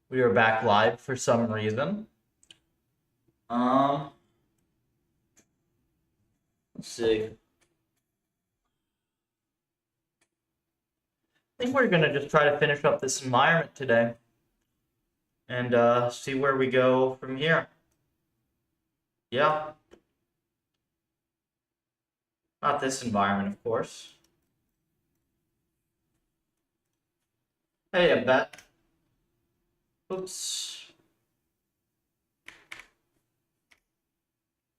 We are back live for some reason. Let's see. I think we're gonna just try to finish up this environment today and see where we go from here. Yeah. Not this environment, of course. Hey, I bet. Oops.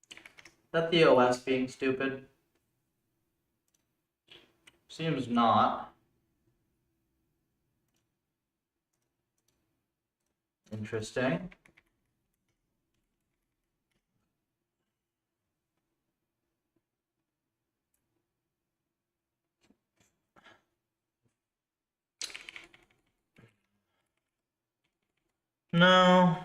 Is that the OS being stupid? Seems not. Interesting. No.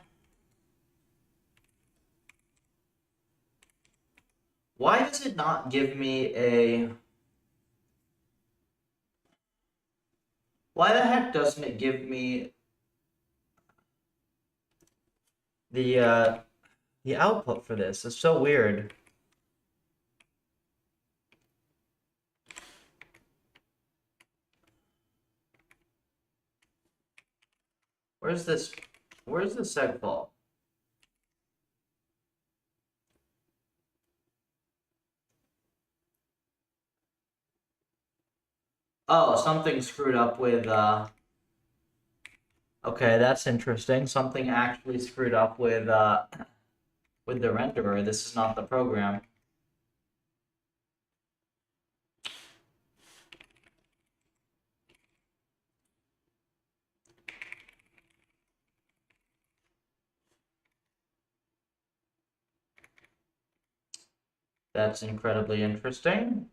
Why does it not give me a... Why the heck doesn't it give me the output for this? It's so weird. Where's the seg fault? Oh, something screwed up with okay, that's interesting. Something actually screwed up with the renderer. This is not the program. That's incredibly interesting.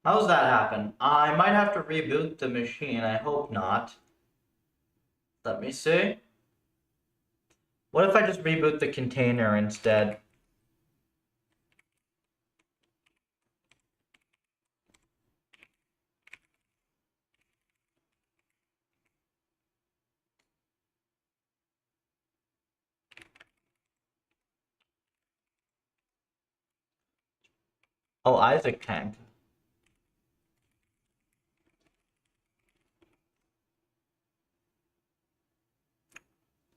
How's that happen? I might have to reboot the machine. I hope not. Let me see. What if I just reboot the container instead? Oh, Isaac tank.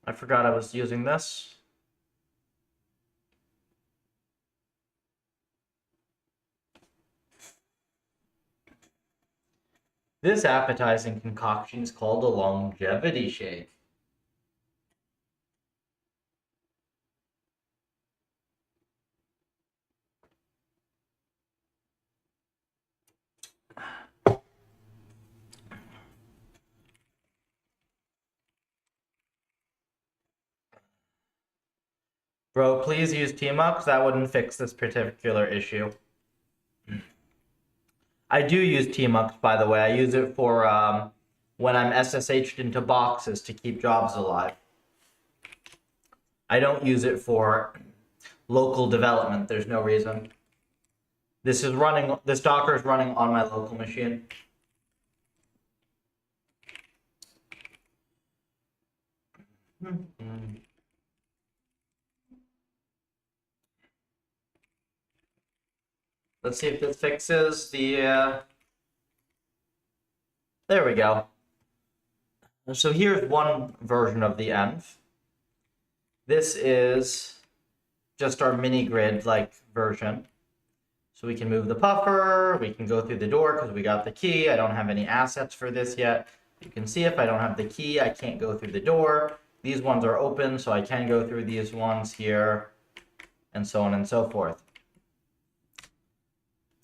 I forgot I was using this. This appetizing concoction is called a longevity shake. Bro, please use team-up, because that wouldn't fix this particular issue. I do use team-ups, by the way. I use it for when I'm SSH'd into boxes to keep jobs alive. I don't use it for local development. There's no reason. This Docker is running on my local machine. Let's see if this fixes the... There we go. So here's one version of the env. This is just our mini grid like version. So we can move the puffer, we can go through the door because we got the key. I don't have any assets for this yet. You can see if I don't have the key, I can't go through the door. These ones are open, so I can go through these ones here, and so on and so forth.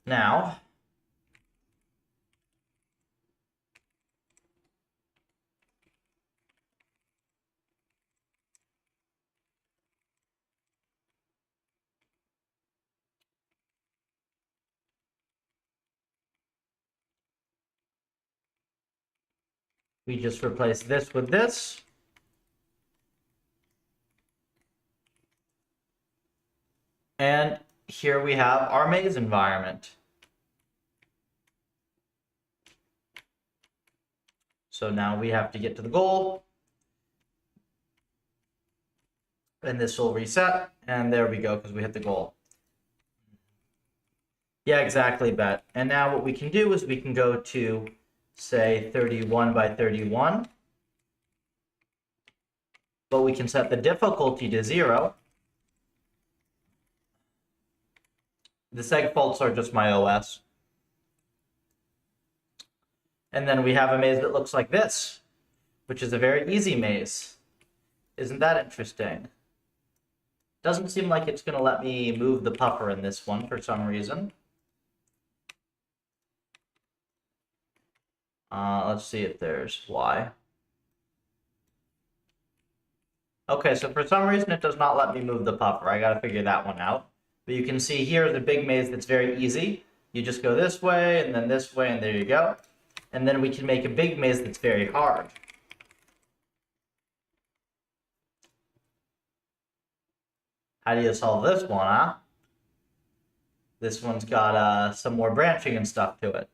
Now, we just replace this with this. And here we have our maze environment. So now we have to get to the goal. And this will reset. And there we go, because we hit the goal. Yeah, exactly, Bet. And now what we can do is we can go to, say, 31 by 31. But we can set the difficulty to 0. The seg faults are just my OS. And then we have a maze that looks like this, which is a very easy maze. Isn't that interesting? Doesn't seem like it's going to let me move the puffer in this one for some reason. Let's see if there's why. Okay, so for some reason it does not let me move the puffer. I got to figure that one out. But you can see here the big maze that's very easy. You just go this way, and then this way, and there you go. And then we can make a big maze that's very hard. How do you solve this one, huh? This one's got some more branching and stuff to it.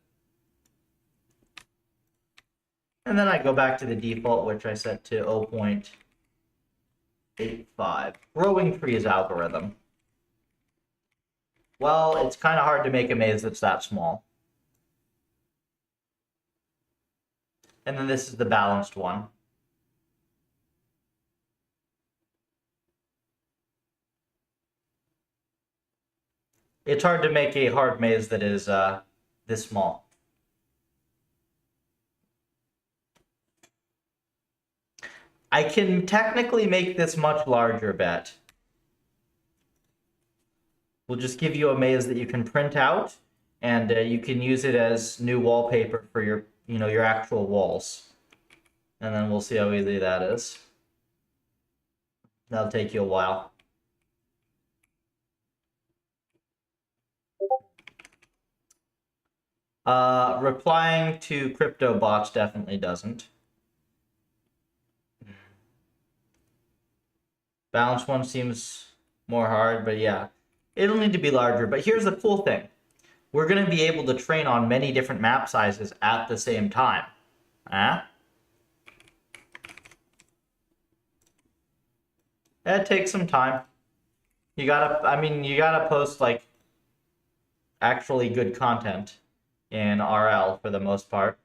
And then I go back to the default, which I set to 0.85. Growing trees algorithm. Well, it's kind of hard to make a maze that's that small. And then this is the balanced one. It's hard to make a hard maze that is this small. I can technically make this much larger, Bet. We'll just give you a maze that you can print out, and you can use it as new wallpaper for your, your actual walls. And then we'll see how easy that is. That'll take you a while. Replying to crypto bots definitely doesn't. Balance one seems more hard, but yeah. It'll need to be larger, but here's the cool thing. We're going to be able to train on many different map sizes at the same time. It takes some time. You gotta post, like, actually good content in RL for the most part.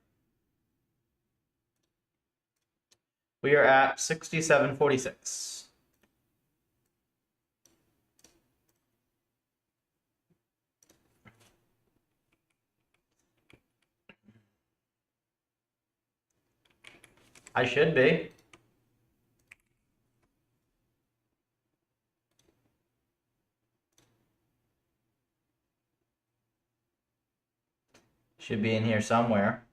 We are at 6746. I should be. Should be in here somewhere.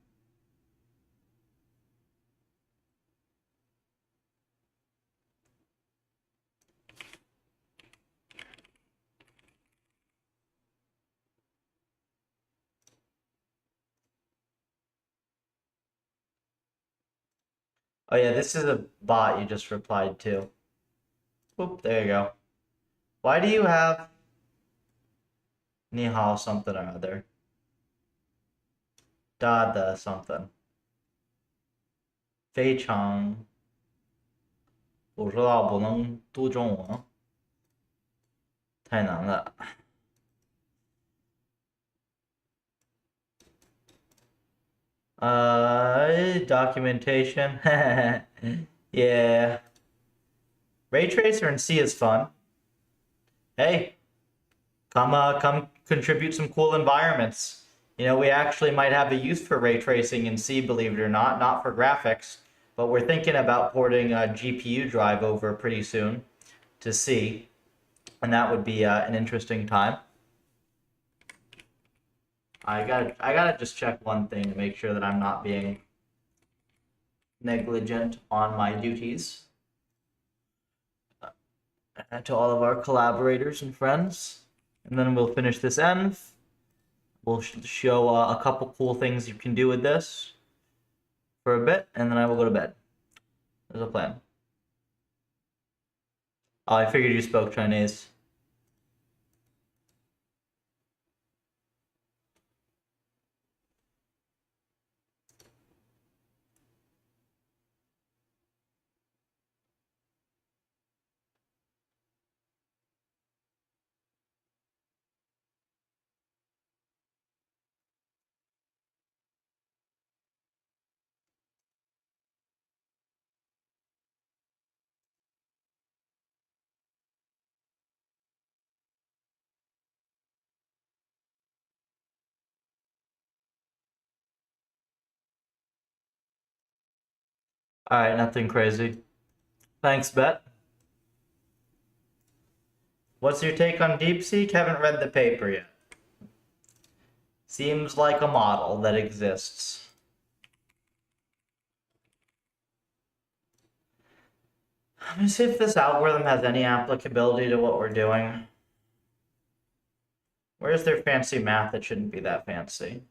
Oh yeah, this is a bot you just replied to. Oop, there you go. Why do you have Ni hao something or other? Da something. 非常我知道不能读中文，太难了。Documentation. Yeah. Ray Tracer in C is fun. Hey, come contribute some cool environments. We actually might have a use for ray tracing in C, believe it or not for graphics, but we're thinking about porting a GPU drive over pretty soon to C, and that would be an interesting time. I gotta just check one thing to make sure that I'm not being negligent on my duties. To all of our collaborators and friends, and then we'll finish this env. We'll show a couple cool things you can do with this for a bit, and then I will go to bed. There's a plan. Oh, I figured you spoke Chinese. All right, nothing crazy. Thanks, Bet. What's your take on DeepSeek? Haven't read the paper yet. Seems like a model that exists. Let me see if this algorithm has any applicability to what we're doing. Where's their fancy math? It shouldn't be that fancy.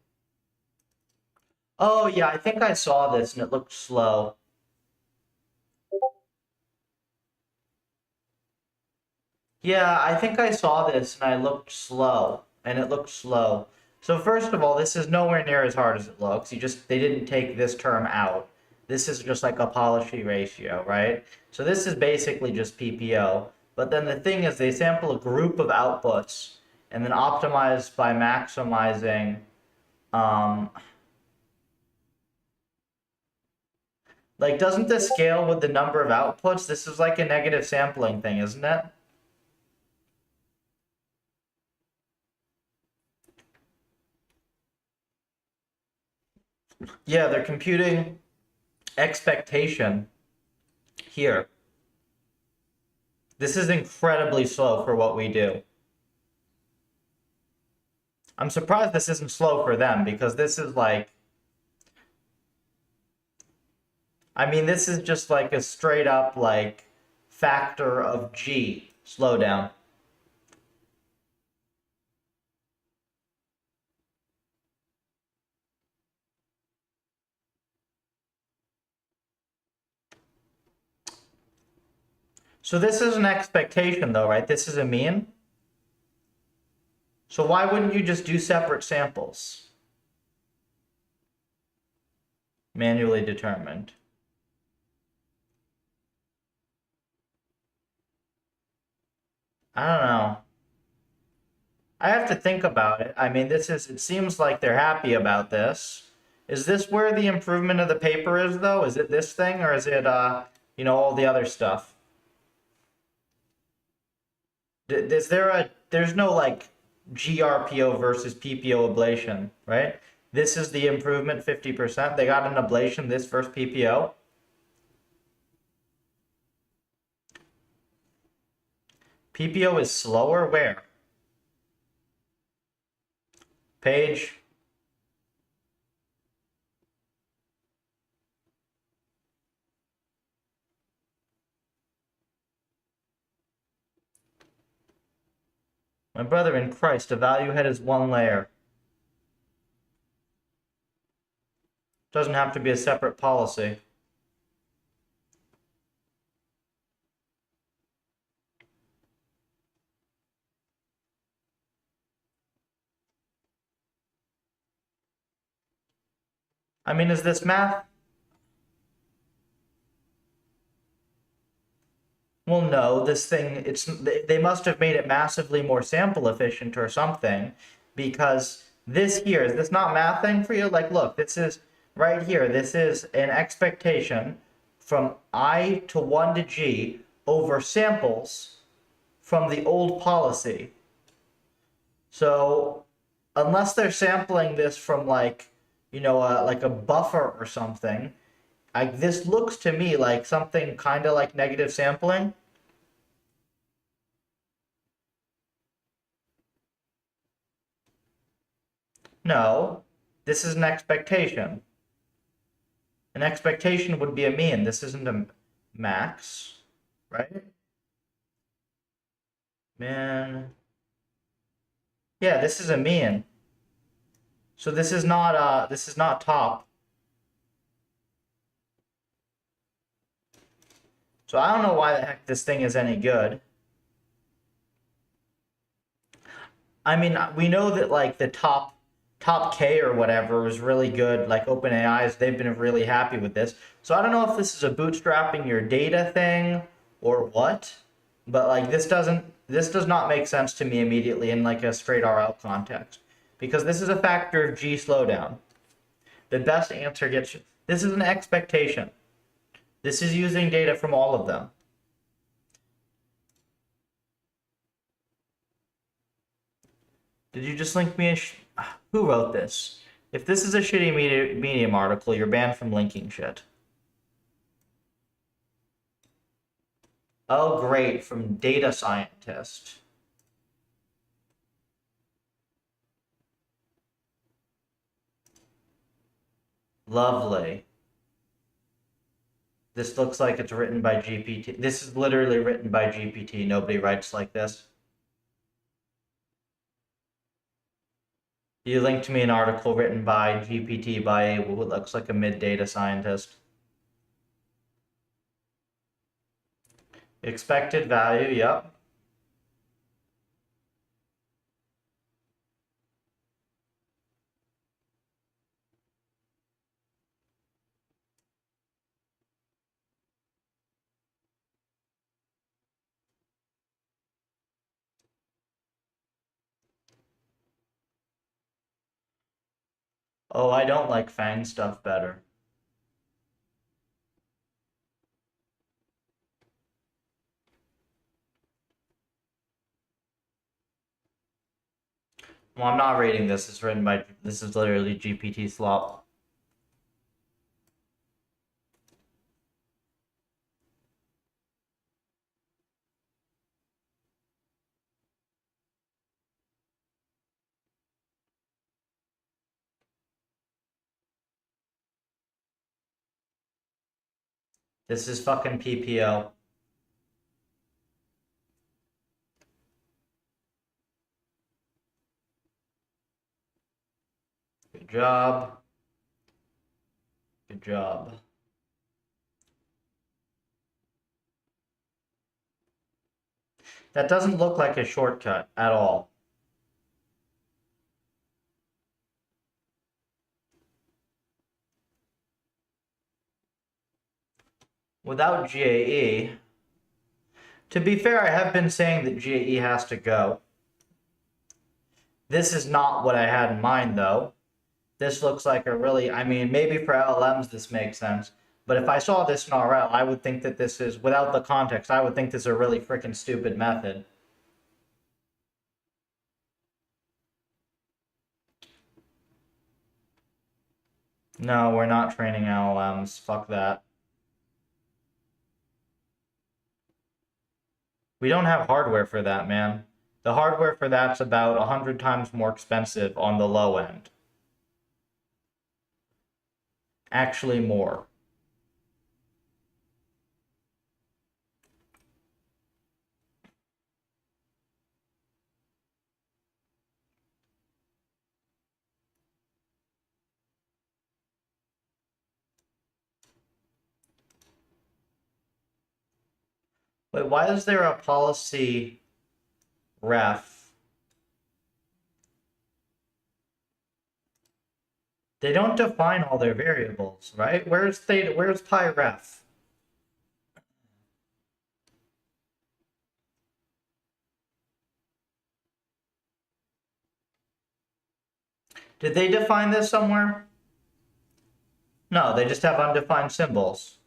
Oh, yeah, I think I saw this and it looked slow. Yeah, I think I saw this and I looked slow, and it looked slow. So first of all, this is nowhere near as hard as it looks. They didn't take this term out. This is just like a policy ratio, right? So this is basically just PPO. But then the thing is they sample a group of outputs and then optimize by maximizing like doesn't this scale with the number of outputs? This is like a negative sampling thing, isn't it? Yeah, they're computing expectation here. This is incredibly slow for what we do. I'm surprised this isn't slow for them because this is like, I mean, this is just like a straight up like factor of G slowdown. So this is an expectation though, right? This is a mean. So why wouldn't you just do separate samples? Manually determined. I don't know. I have to think about it. I mean, it seems like they're happy about this. Is this where the improvement of the paper is though? Is it this thing or is it, all the other stuff? There's no like GRPO versus PPO ablation, right? This is the improvement 50%. They got an ablation this versus PPO. PPO is slower where? Page. My brother in Christ, a value head is one layer. Doesn't have to be a separate policy. I mean, is this math? Well, no, this thing, they must have made it massively more sample efficient or something, because this here, is this not mathing for you? Like, look, this is right here. This is an expectation from I to 1 to G over samples from the old policy. So unless they're sampling this from like, like a buffer or something, this looks to me like something kind of like negative sampling. No, this is an expectation. An expectation would be a mean. This isn't a max, right? Man. Yeah, this is a mean. So this is not top. So I don't know why the heck this thing is any good. I mean, we know that like the top K or whatever was really good. Like OpenAI's, they've been really happy with this. So I don't know if this is a bootstrapping your data thing or what, but like this does not make sense to me immediately in like a straight RL context because this is a factor of G slowdown. The best answer gets, this is an expectation. This is using data from all of them. Did you just link me who wrote this? If this is a shitty Medium article, you're banned from linking shit. Oh, great, from data scientist. Lovely. This looks like it's written by GPT. This is literally written by GPT. Nobody writes like this. You linked me an article written by GPT by a what looks like a mid-data scientist. Expected value, yep. Oh, I don't like Fang stuff better. Well, I'm not reading this. It's written by. This is literally GPT slop. This is fucking PPO. Good job. Good job. That doesn't look like a shortcut at all. Without GAE, to be fair, I have been saying that GAE has to go. This is not what I had in mind, though. This looks like a really, I mean, maybe for LLMs this makes sense, but if I saw this in RL, I would think that this is, without the context, I would think this is a really freaking stupid method. No, we're not training LLMs. Fuck that. We don't have hardware for that, man. The hardware for that's about 100 times more expensive on the low end. Actually, more. Wait, why is there a policy ref? They don't define all their variables, right? Where's theta? Where's pi ref? Did they define this somewhere? No, they just have undefined symbols.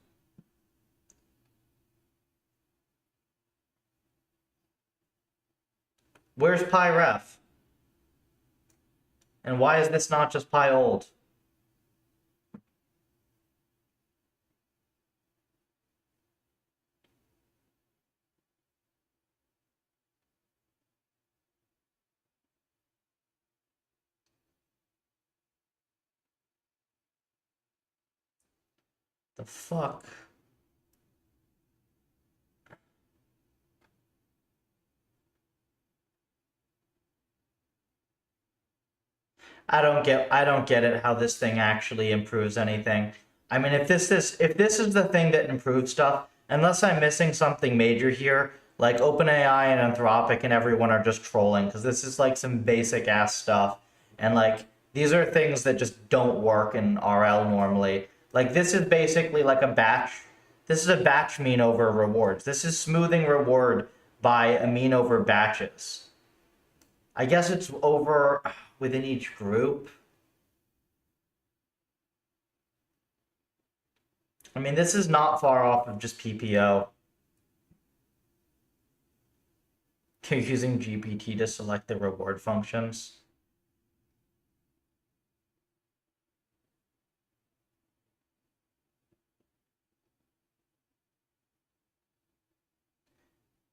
Where's pi ref? And why is this not just pi old? The fuck? I don't get it how this thing actually improves anything. I mean, if this is the thing that improves stuff, unless I'm missing something major here, like OpenAI and Anthropic and everyone are just trolling because this is like some basic ass stuff, and like these are things that just don't work in RL normally. Like this is basically like a batch. This is a batch mean over rewards. This is smoothing reward by a mean over batches. I guess it's over within each group. I mean, this is not far off of just PPO. You're using GPT to select the reward functions.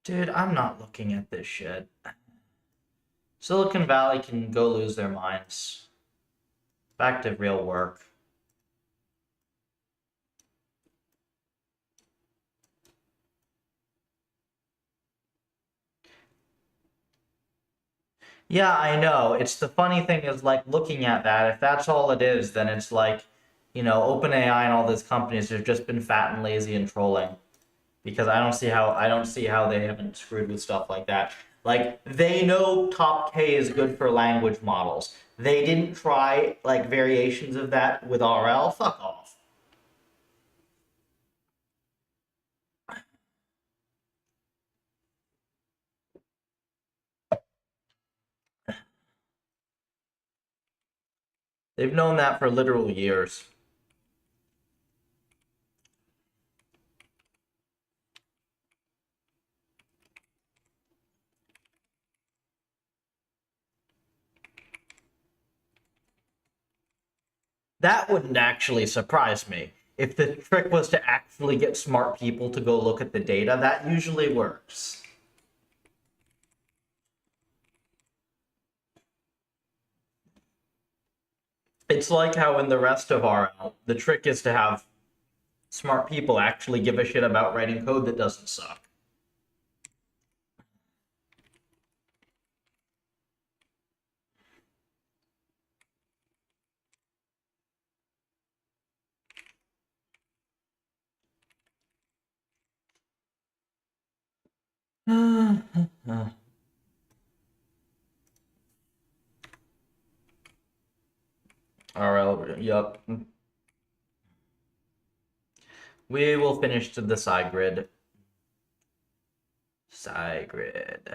Dude, I'm not looking at this shit. Silicon Valley can go lose their minds. Back to real work. Yeah, I know. It's the funny thing is like looking at that, if that's all it is, then it's like, OpenAI and all these companies have just been fat and lazy and trolling. Because I don't see how they haven't screwed with stuff like that. Like they know top K is good for language models. They didn't try like variations of that with RL. Fuck off. They've known that for literal years. That wouldn't actually surprise me. If the trick was to actually get smart people to go look at the data, that usually works. It's like how in the rest of RL, the trick is to have smart people actually give a shit about writing code that doesn't suck. RL, yup. We will finish to the side grid. Side grid.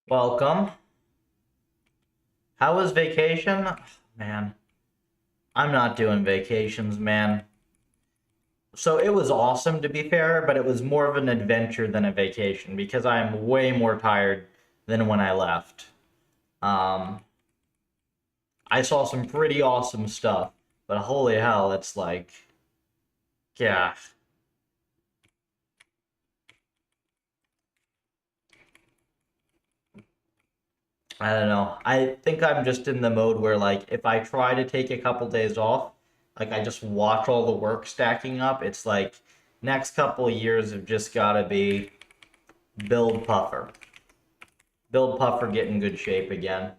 Welcome. How was vacation? Man, I'm not doing vacations, man. So it was awesome to be fair, but it was more of an adventure than a vacation because I am way more tired than when I left. Um, I saw some pretty awesome stuff, but holy hell, it's like, yeah. I don't know. I think I'm just in the mode where, like, if I try to take a couple days off, like, I just watch all the work stacking up. It's like, next couple of years have just gotta be build Puffer. Build Puffer, get in good shape again.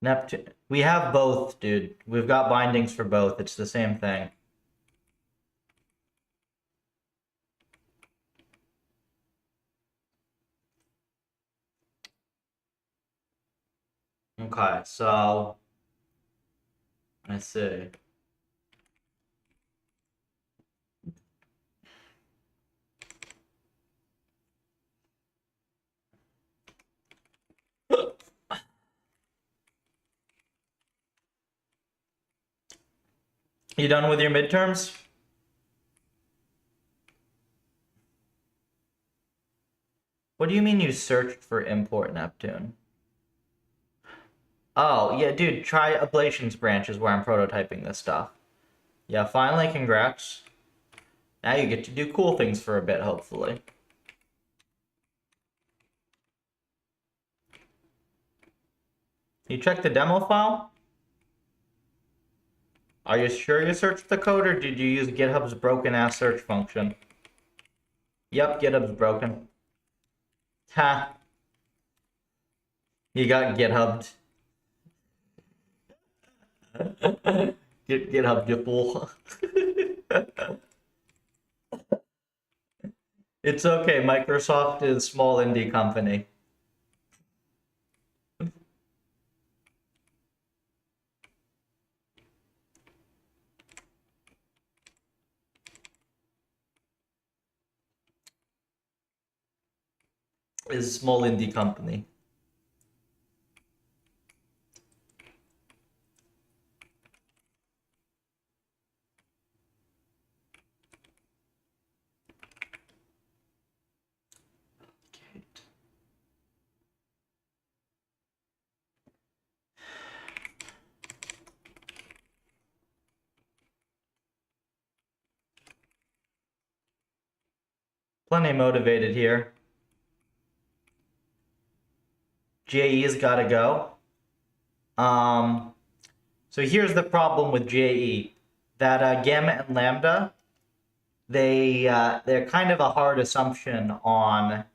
Neptune. We have both, dude. We've got bindings for both. It's the same thing. Okay, so let's see. You done with your midterms? What do you mean you searched for import Neptune? Oh, yeah, dude, try Ablation's branches where I'm prototyping this stuff. Yeah, finally, congrats. Now you get to do cool things for a bit, hopefully. You checked the demo file? Are you sure you searched the code, or did you use GitHub's broken-ass search function? Yep, GitHub's broken. Ha. You got GitHubbed. GitHub, you fool. It's okay, Microsoft is a small indie company. is small indie company. Plenty motivated here. JE's gotta go. So here's the problem with JE, that gamma and lambda, they're kind of a hard assumption on,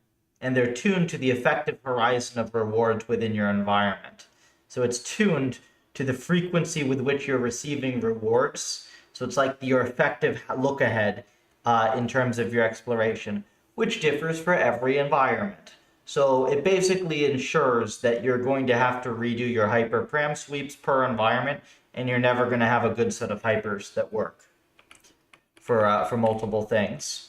and they're tuned to the effective horizon of rewards within your environment. So it's tuned to the frequency with which you're receiving rewards. So it's like your effective look ahead in terms of your exploration, which differs for every environment. So it basically ensures that you're going to have to redo your hyperparam sweeps per environment, and you're never going to have a good set of hypers that work for multiple things.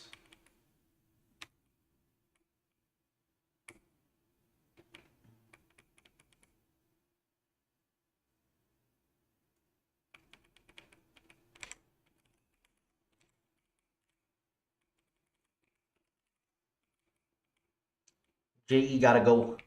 JE gotta go.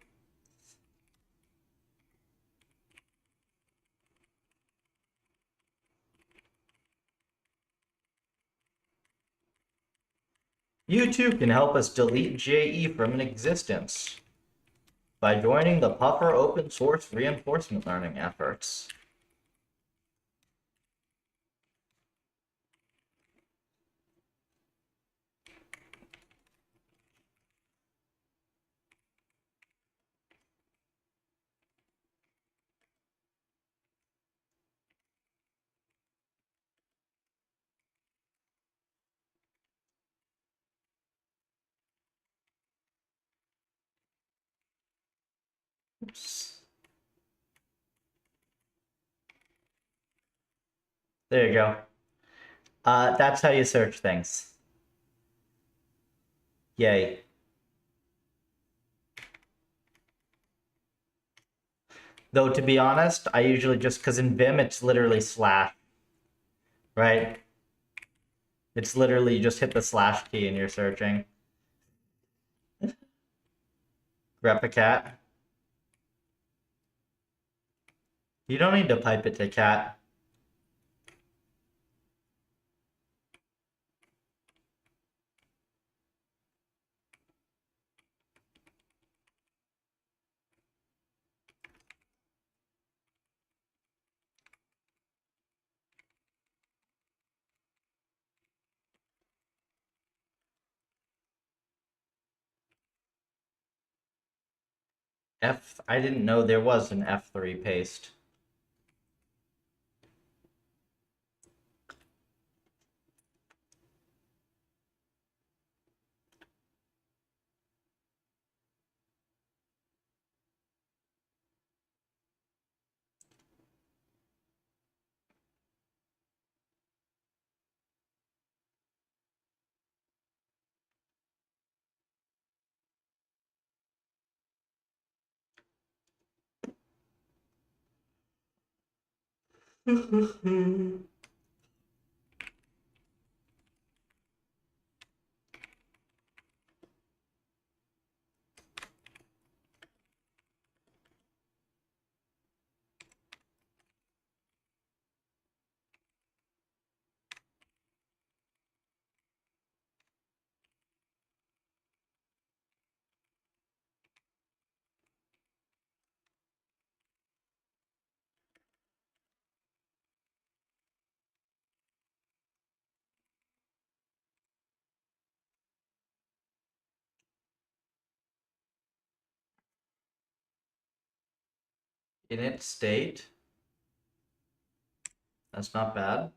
You too can help us delete JE from an existence by joining the Puffer open source reinforcement learning efforts. Oops. There you go. That's how you search things. Yay. Though, to be honest, I usually just, because in Vim it's literally slash, right? It's literally, you just hit the slash key and you're searching. Grep a cat. You don't need to pipe it to cat. I didn't know there was an F3 paste. Init state. That's not bad.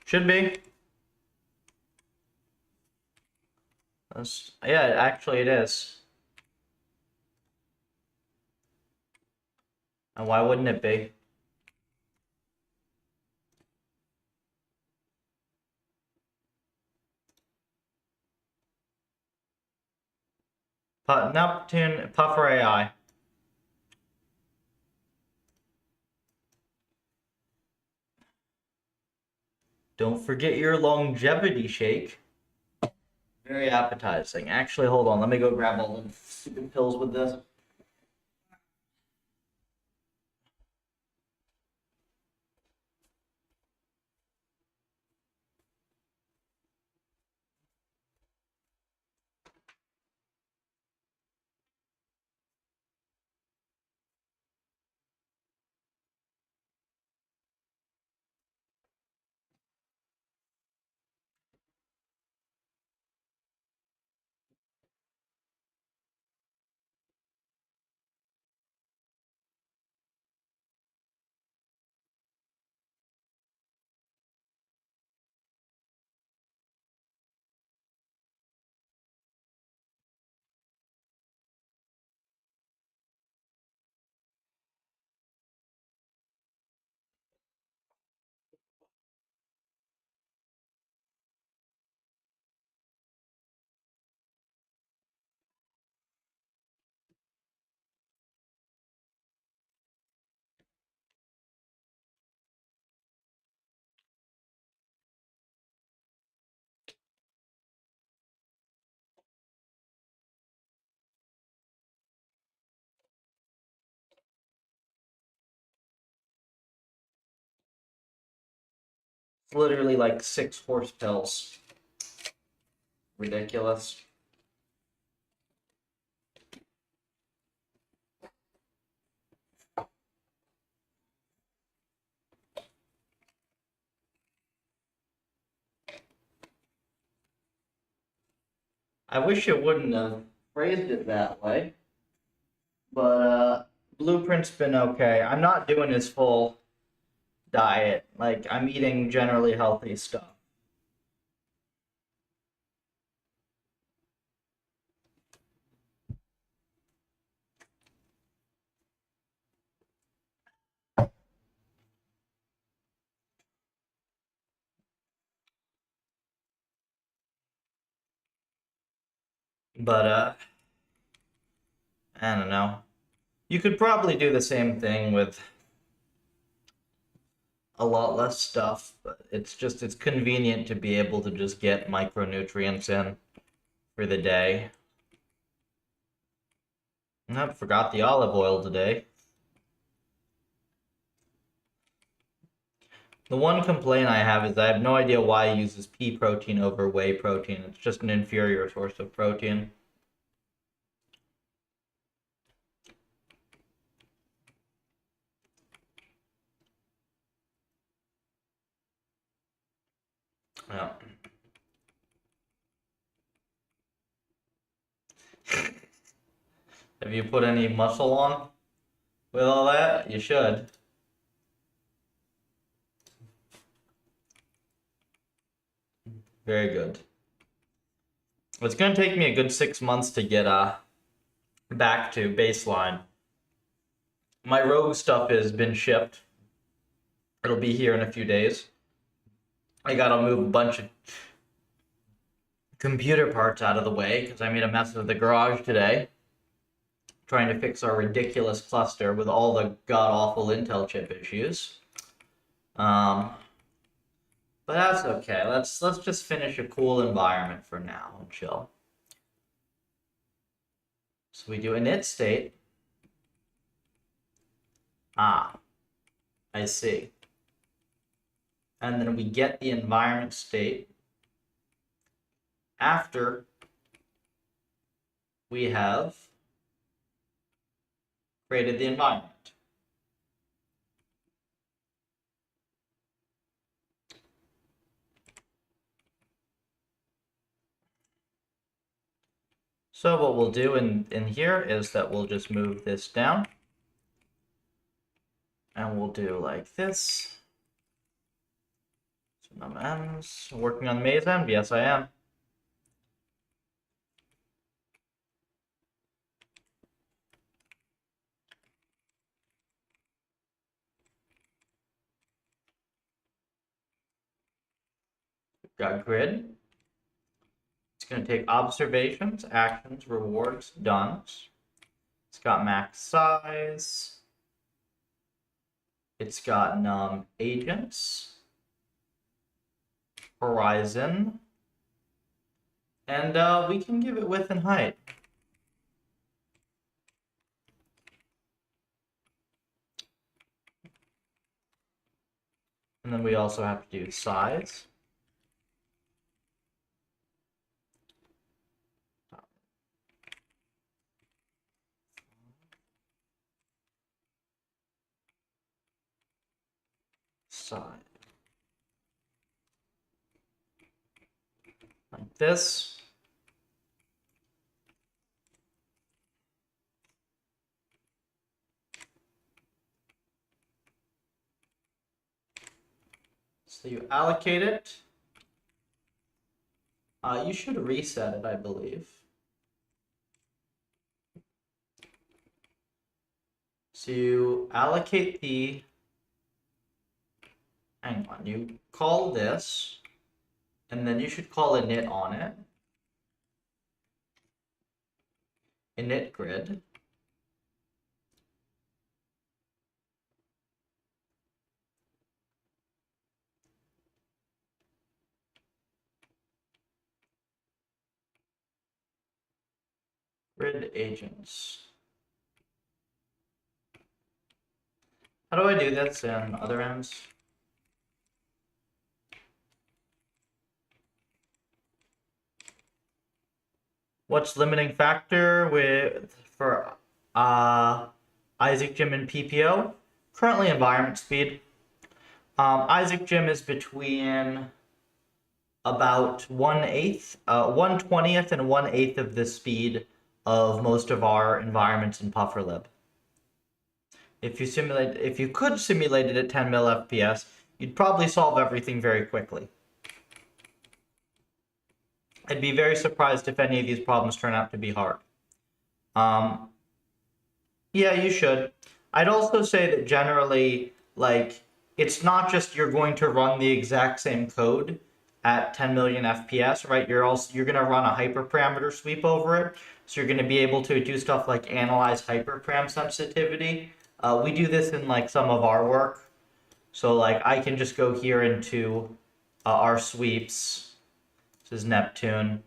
Should be. Yeah, actually it is. And why wouldn't it be? Neptune, Puffer AI. Don't forget your longevity shake. Very appetizing. Actually, hold on. Let me go grab all the stupid pills with this. It's literally like 6 horse pills. Ridiculous. I wish it wouldn't have phrased it that way. But Blueprint's been okay. I'm not doing his full diet. Like, I'm eating generally healthy stuff. But I don't know. You could probably do the same thing with a lot less stuff, but it's convenient to be able to just get micronutrients in for the day. I forgot the olive oil today. The one complaint I have is I have no idea why it uses pea protein over whey protein. It's just an inferior source of protein. Yeah. Have you put any muscle on with all that? You should. Very good. It's going to take me a good 6 months to get back to baseline. My rogue stuff has been shipped. It'll be here in a few days. I gotta move a bunch of computer parts out of the way because I made a mess of the garage today, trying to fix our ridiculous cluster with all the god-awful Intel chip issues. But that's okay. Let's just finish a cool environment for now and chill. So we do init state. I see. And then we get the environment state after we have created the environment. So what we'll do in here is that we'll just move this down. And we'll do like this. So num ends. Working on maze end? Yes, I am. Got grid. It's going to take observations, actions, rewards, dones. It's got max size. It's got num agents, horizon, and we can give it width and height. And then we also have to do size. Size. Like this. So you allocate it. You should reset it, I believe. So you allocate the, hang on, you call this, and then you should call init on it. Init grid. Grid agents. How do I do this in other ends? What's limiting factor for Isaac Gym and PPO? Currently environment speed. Isaac Gym is between about 1/8, 1/20th and 1/8 of the speed of most of our environments in PufferLib. If you could simulate it at 10 mil FPS, you'd probably solve everything very quickly. I'd be very surprised if any of these problems turn out to be hard. Yeah, you should. I'd also say that generally, like, it's not just you're going to run the exact same code at 10 million FPS, right? You're going to run a hyperparameter sweep over it. So you're going to be able to do stuff like analyze hyperparam sensitivity. We do this in like some of our work. So like I can just go here into our sweeps. This is Neptune.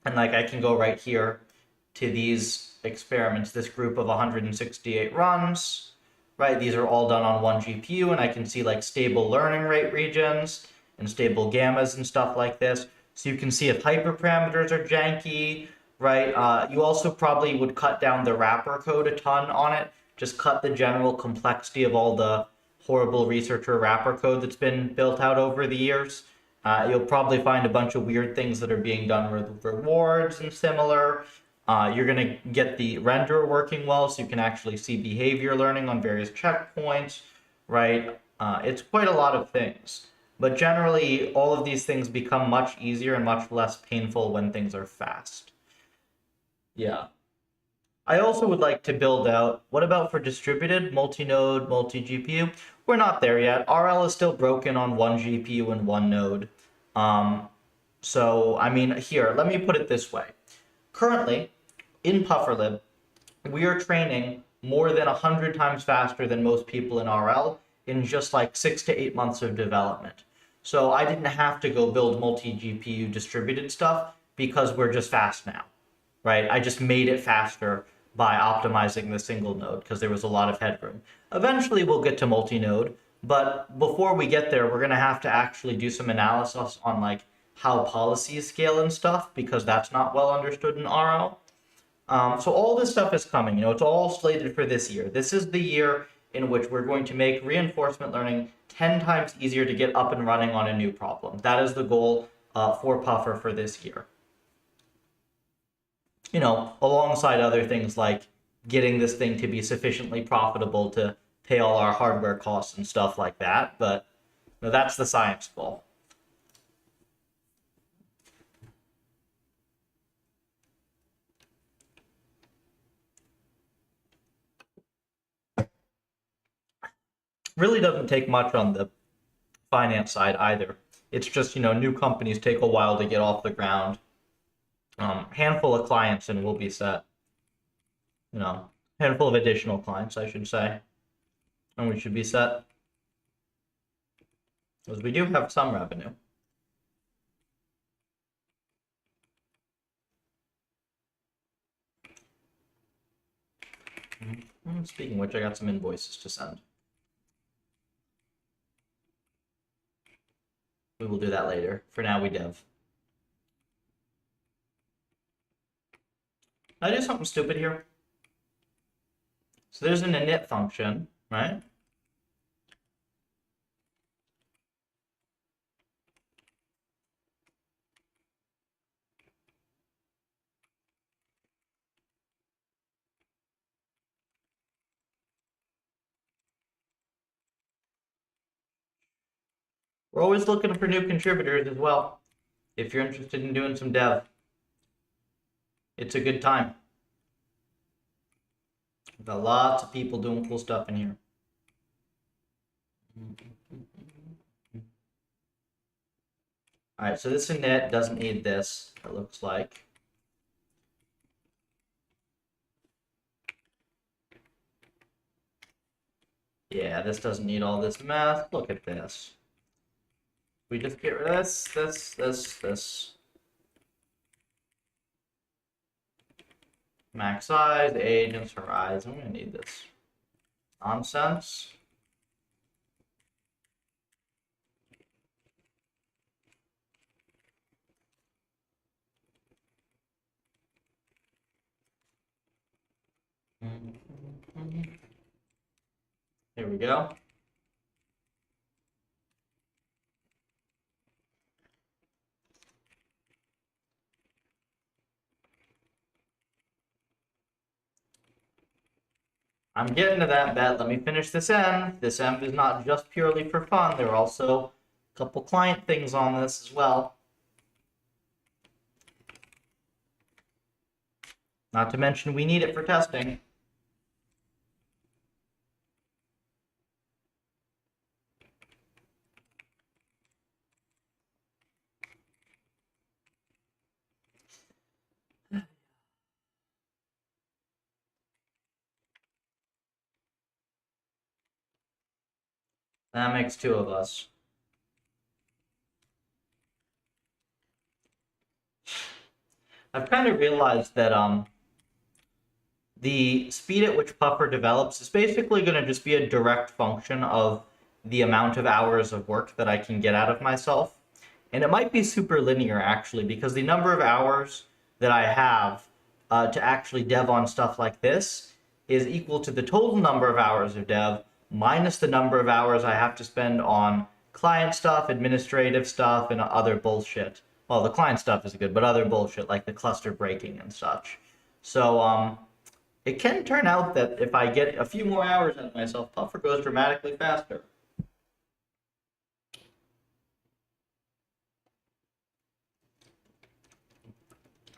And like I can go right here to these experiments, this group of 168 runs, right? These are all done on one GPU, and I can see like stable learning rate regions and stable gammas and stuff like this. So you can see if hyperparameters are janky, right? You also probably would cut down the wrapper code a ton on it. Just cut the general complexity of all the horrible researcher wrapper code that's been built out over the years. You'll probably find a bunch of weird things that are being done with rewards and similar. You're going to get the renderer working well, so you can actually see behavior learning on various checkpoints, right? It's quite a lot of things. But generally, all of these things become much easier and much less painful when things are fast. Yeah. I also would like to build out, what about for distributed, multi-node, multi-GPU? We're not there yet. RL is still broken on one GPU and one node. So, I mean, here, let me put it this way. Currently, in PufferLib, we are training more than 100 times faster than most people in RL in just like 6 to 8 months of development. So I didn't have to go build multi-GPU distributed stuff because we're just fast now, right? I just made it faster by optimizing the single node because there was a lot of headroom. Eventually we'll get to multi-node, but before we get there, we're going to have to actually do some analysis on like how policies scale and stuff, because that's not well understood in RL. So all this stuff is coming, you know, it's all slated for this year. This is the year in which we're going to make reinforcement learning 10 times easier to get up and running on a new problem. That is the goal for Puffer for this year. You know, alongside other things like getting this thing to be sufficiently profitable to pay all our hardware costs and stuff like that. But you know, that's the science goal. Really doesn't take much on the finance side either. It's just, you know, new companies take a while to get off the ground. Handful of clients and we'll be set. You know, handful of additional clients, I should say, and we should be set. Because we do have some revenue. Speaking of which, I got some invoices to send. We will do that later. For now, we dev. Can I do something stupid here? So there's an init function, right? We're always looking for new contributors as well. If you're interested in doing some dev, it's a good time. We've got lots of people doing cool stuff in here. All right, so this init doesn't need this, it looks like. Yeah, this doesn't need all this math. Look at this. We just get rid of this. Max size, agents, horizon. We don't need this nonsense. Here we go. I'm getting to that bet. Let me finish this env. This env is not just purely for fun. There are also a couple client things on this as well. Not to mention we need it for testing. That makes two of us. I've kind of realized that the speed at which Puffer develops is basically going to just be a direct function of the amount of hours of work that I can get out of myself. And it might be super linear, actually, because the number of hours that I have to actually dev on stuff like this is equal to the total number of hours of dev minus the number of hours I have to spend on client stuff, administrative stuff, and other bullshit. Well, the client stuff is good, but other bullshit like the cluster breaking and such. So, it can turn out that if I get a few more hours out of myself, Puffer goes dramatically faster.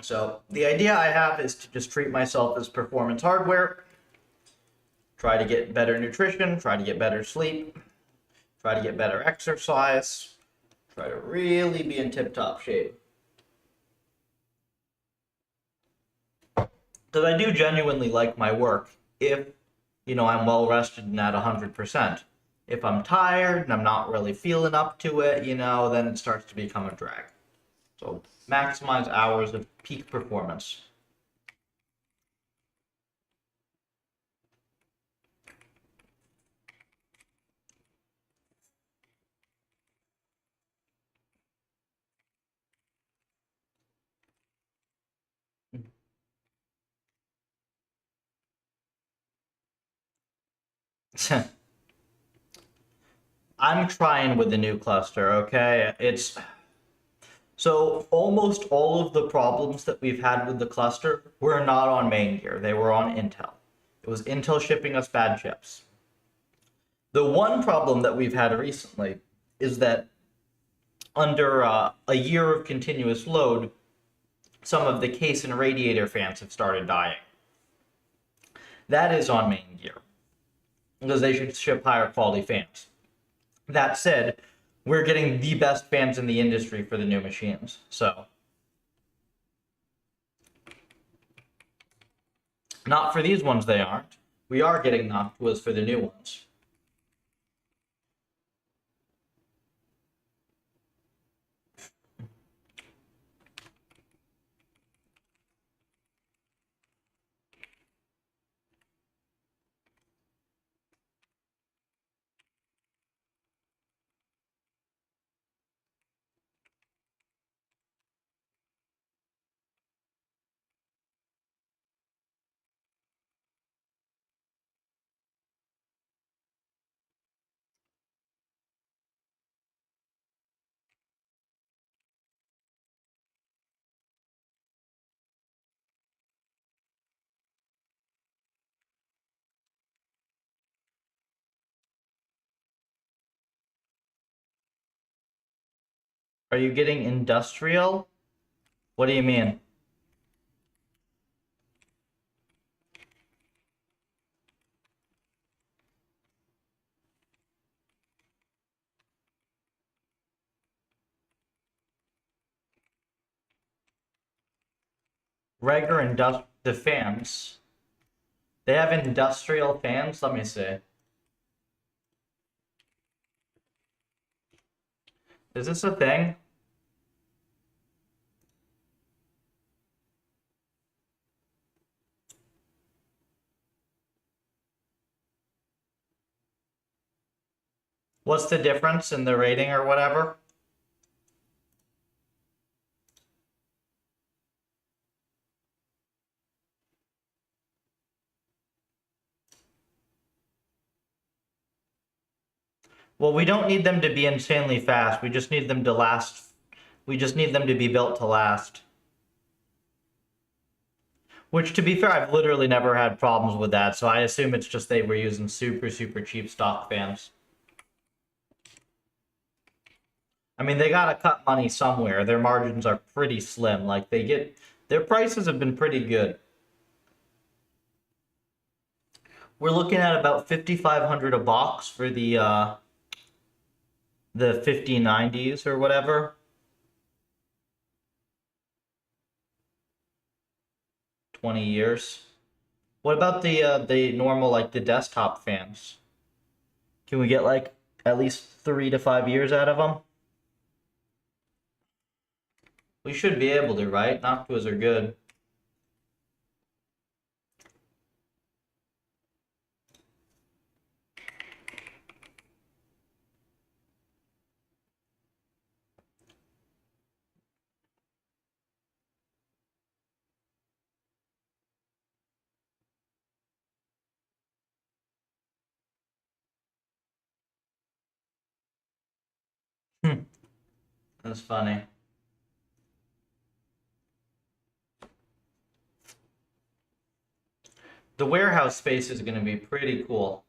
So the idea I have is to just treat myself as performance hardware, try to get better nutrition, try to get better sleep, try to get better exercise, try to really be in tip-top shape. Because I do genuinely like my work if, I'm well rested and at 100%. If I'm tired and I'm not really feeling up to it, then it starts to become a drag. So maximize hours of peak performance. I'm trying with the new cluster, okay? So almost all of the problems that we've had with the cluster were not on main gear. They were on Intel. It was Intel shipping us bad chips. The one problem that we've had recently is that under a year of continuous load, some of the case and radiator fans have started dying. That is on main gear, because they should ship higher quality fans. That said, we're getting the best fans in the industry for the new machines, so Not for these ones, they aren't. We are getting Noctuas for the new ones. Are you getting industrial? What do you mean? Regular the fans. They have industrial fans? Let me see. Is this a thing? What's the difference in the rating or whatever? Well, we don't need them to be insanely fast. We just need them to last. We just need them to be built to last. Which, to be fair, I've literally never had problems with that, so I assume it's just they were using super, super cheap stock fans. I mean, they gotta cut money somewhere. Their margins are pretty slim. Like, their prices have been pretty good. We're looking at about 5,500 a box for the 5090s or whatever. 20 years. What about the normal, like, the desktop fans? Can we get, like, at least 3 to 5 years out of them? We should be able to, right? Noctuas are good. That's funny. The warehouse space is going to be pretty cool.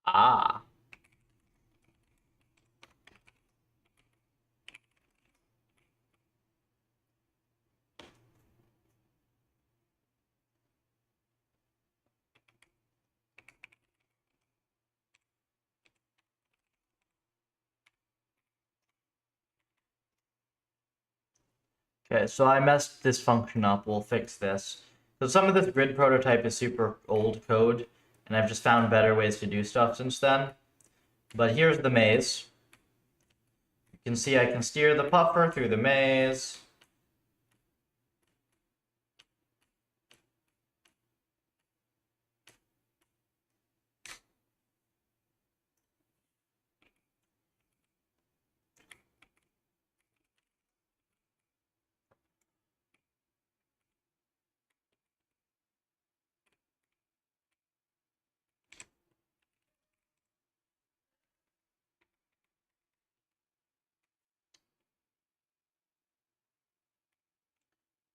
Ah. Okay, so I messed this function up. We'll fix this. So some of this grid prototype is super old code, and I've just found better ways to do stuff since then. But here's the maze. You can see I can steer the puffer through the maze.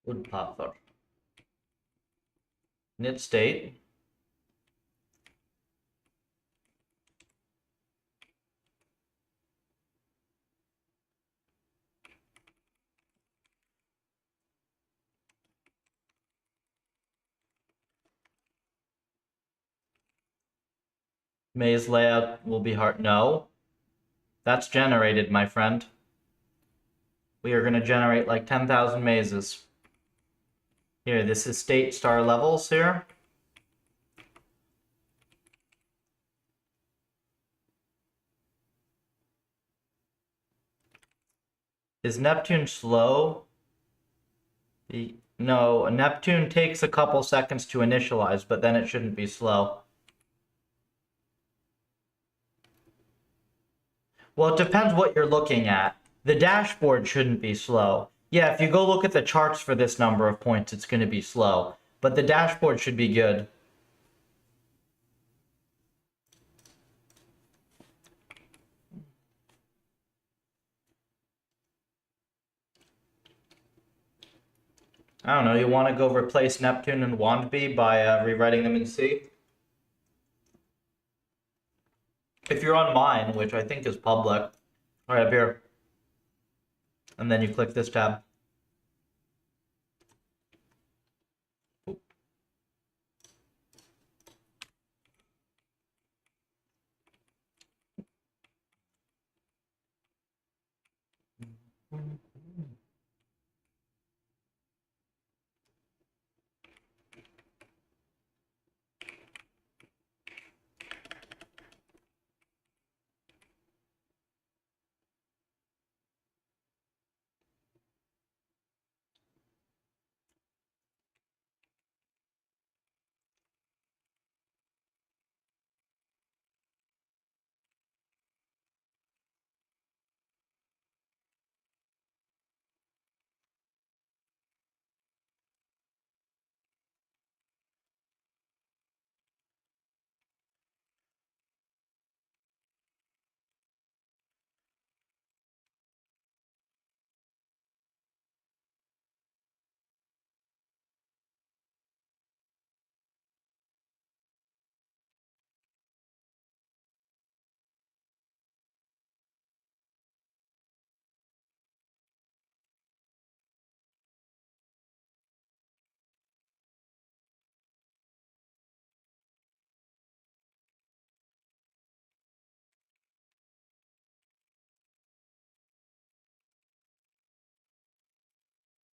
Wood puffer. Init state. Maze layout will be hard. No. That's generated, my friend. We are going to generate like 10,000 mazes. Here, this is state star levels here. Is Neptune slow? No, Neptune takes a couple seconds to initialize, but then it shouldn't be slow. Well, it depends what you're looking at. The dashboard shouldn't be slow. Yeah, if you go look at the charts for this number of points, it's going to be slow. But the dashboard should be good. I don't know, you want to go replace Neptune and Wandby by rewriting them in C? If you're on mine, which I think is public, right up here, and then you click this tab.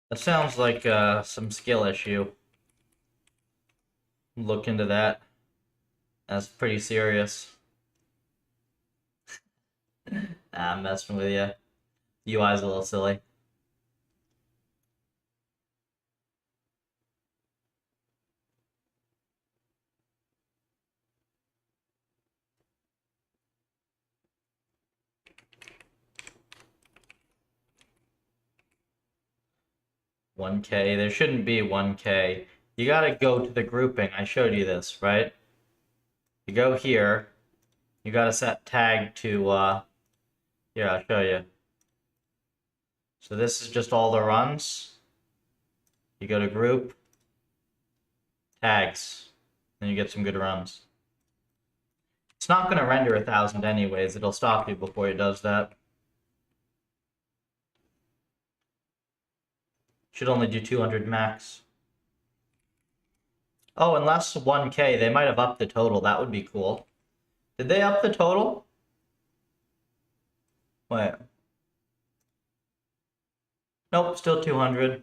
That sounds like some skill issue. Look into that. That's pretty serious. I'm messing with you. UI's a little silly. $1K. There shouldn't be $1K. You gotta go to the grouping. I showed you this, right? You go here. You gotta set tag to, here, I'll show you. So this is just all the runs. You go to group, tags, then you get some good runs. It's not gonna render 1,000 anyways. It'll stop you before it does that. Should only do 200 max. Oh, unless 1K, they might have upped the total. That would be cool. Did they up the total? Wait. Nope, still 200.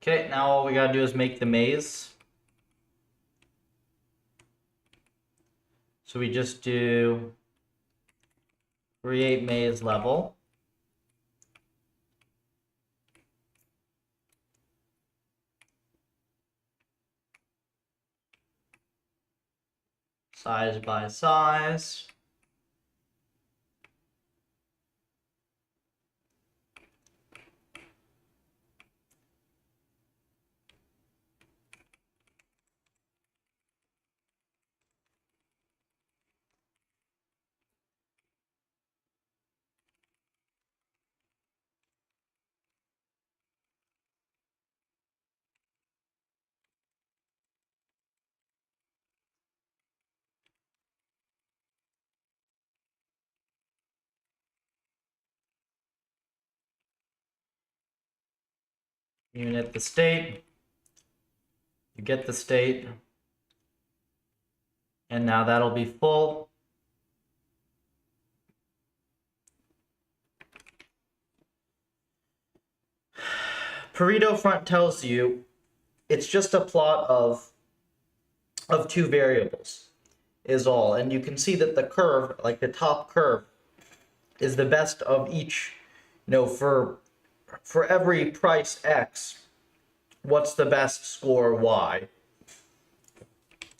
Okay, now all we gotta do is make the maze. So we just do create maze level. size by size. Unit the state. You get the state. And now that'll be full. Pareto front tells you it's just a plot of two variables is all. And you can see that the curve, like the top curve, is the best of each, for every price X, what's the best score Y?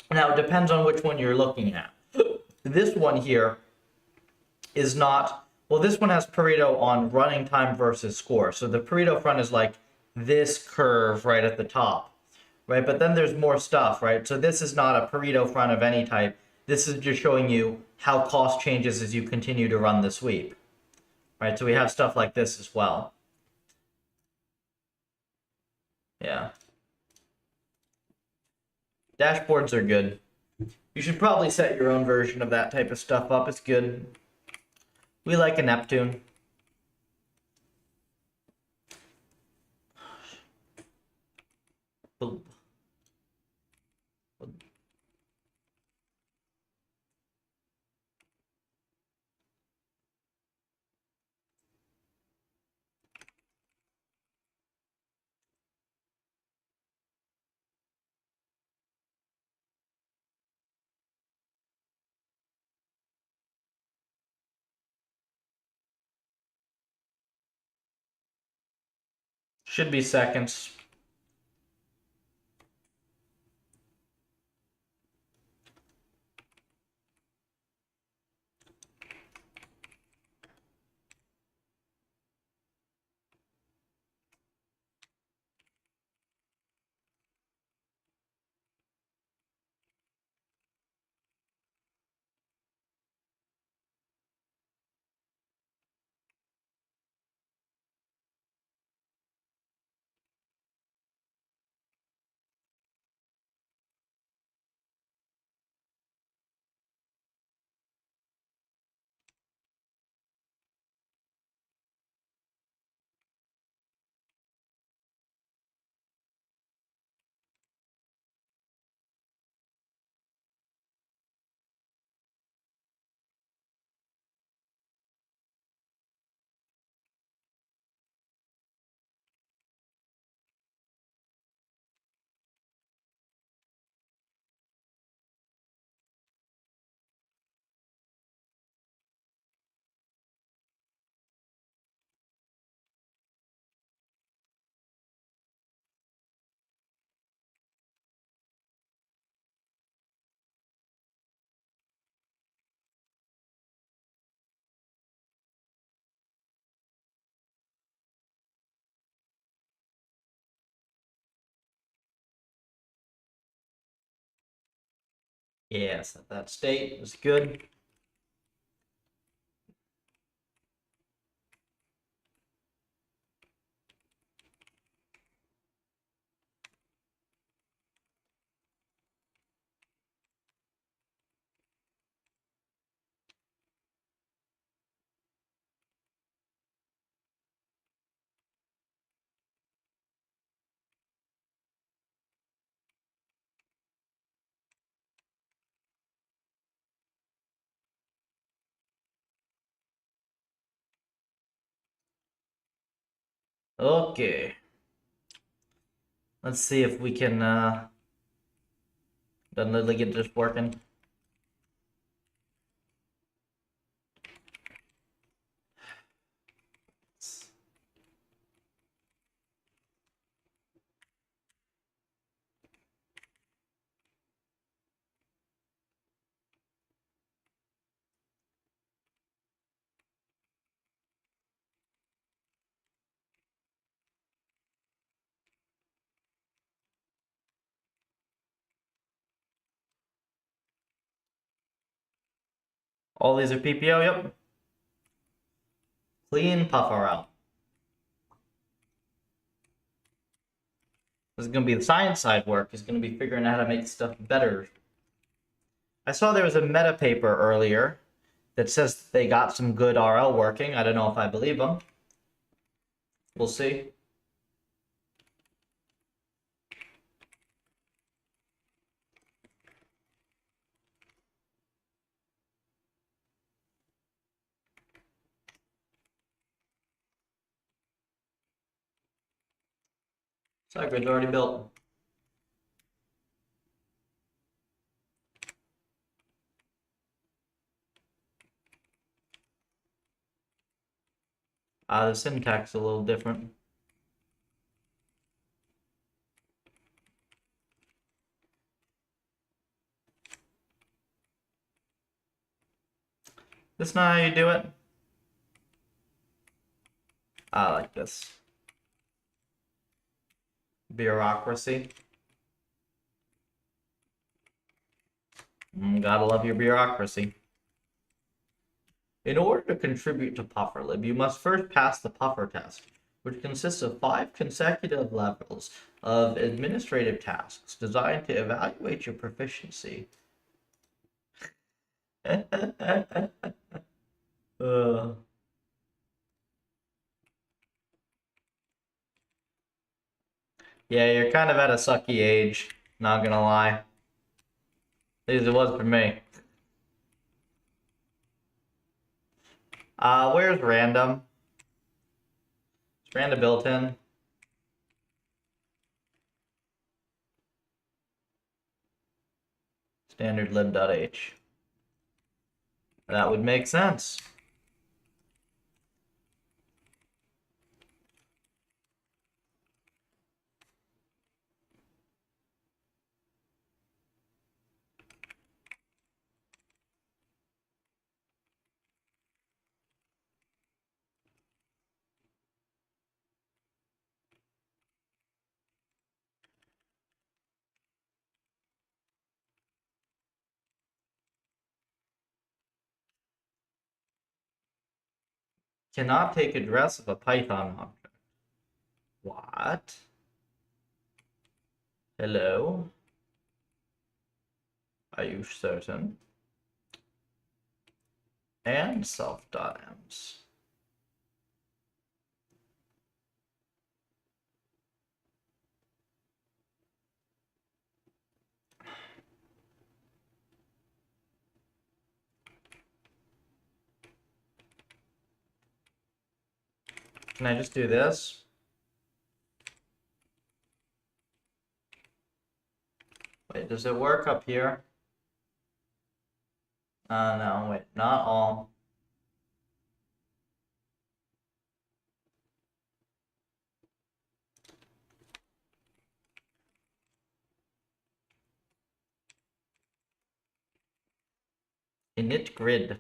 Now, it depends on which one you're looking at. This one here is not, well, this one has Pareto on running time versus score. So the Pareto front is like this curve right at the top, right? But then there's more stuff, right? So this is not a Pareto front of any type. This is just showing you how cost changes as you continue to run the sweep, right? So we have stuff like this as well. Yeah. Dashboards are good. You should probably set your own version of that type of stuff up. It's good. We like a Neptune. Should be seconds. Yes, that state was good. Okay. Let's see if we can literally get this working. All these are PPO, yep. Clean PufferLib. This is going to be the science side work. Is going to be figuring out how to make stuff better. I saw there was a meta paper earlier that says they got some good RL working. I don't know if I believe them. We'll see. Side already built. The syntax is a little different. This not how you do it? I like this. Bureaucracy. Gotta love your bureaucracy. In order to contribute to PufferLib, you must first pass the Puffer test, which consists of 5 consecutive levels of administrative tasks designed to evaluate your proficiency. Yeah, you're kind of at a sucky age, not gonna lie. At least it was for me. Where's random? Is random built in? Standard lib.h. That would make sense. Cannot take address of a Python object. What? Hello? Are you certain? And self.ems. Can I just do this? Wait, does it work up here? No, wait, not all. Init grid.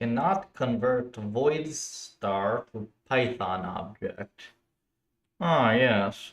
Cannot convert void star to Python object. Ah, yes.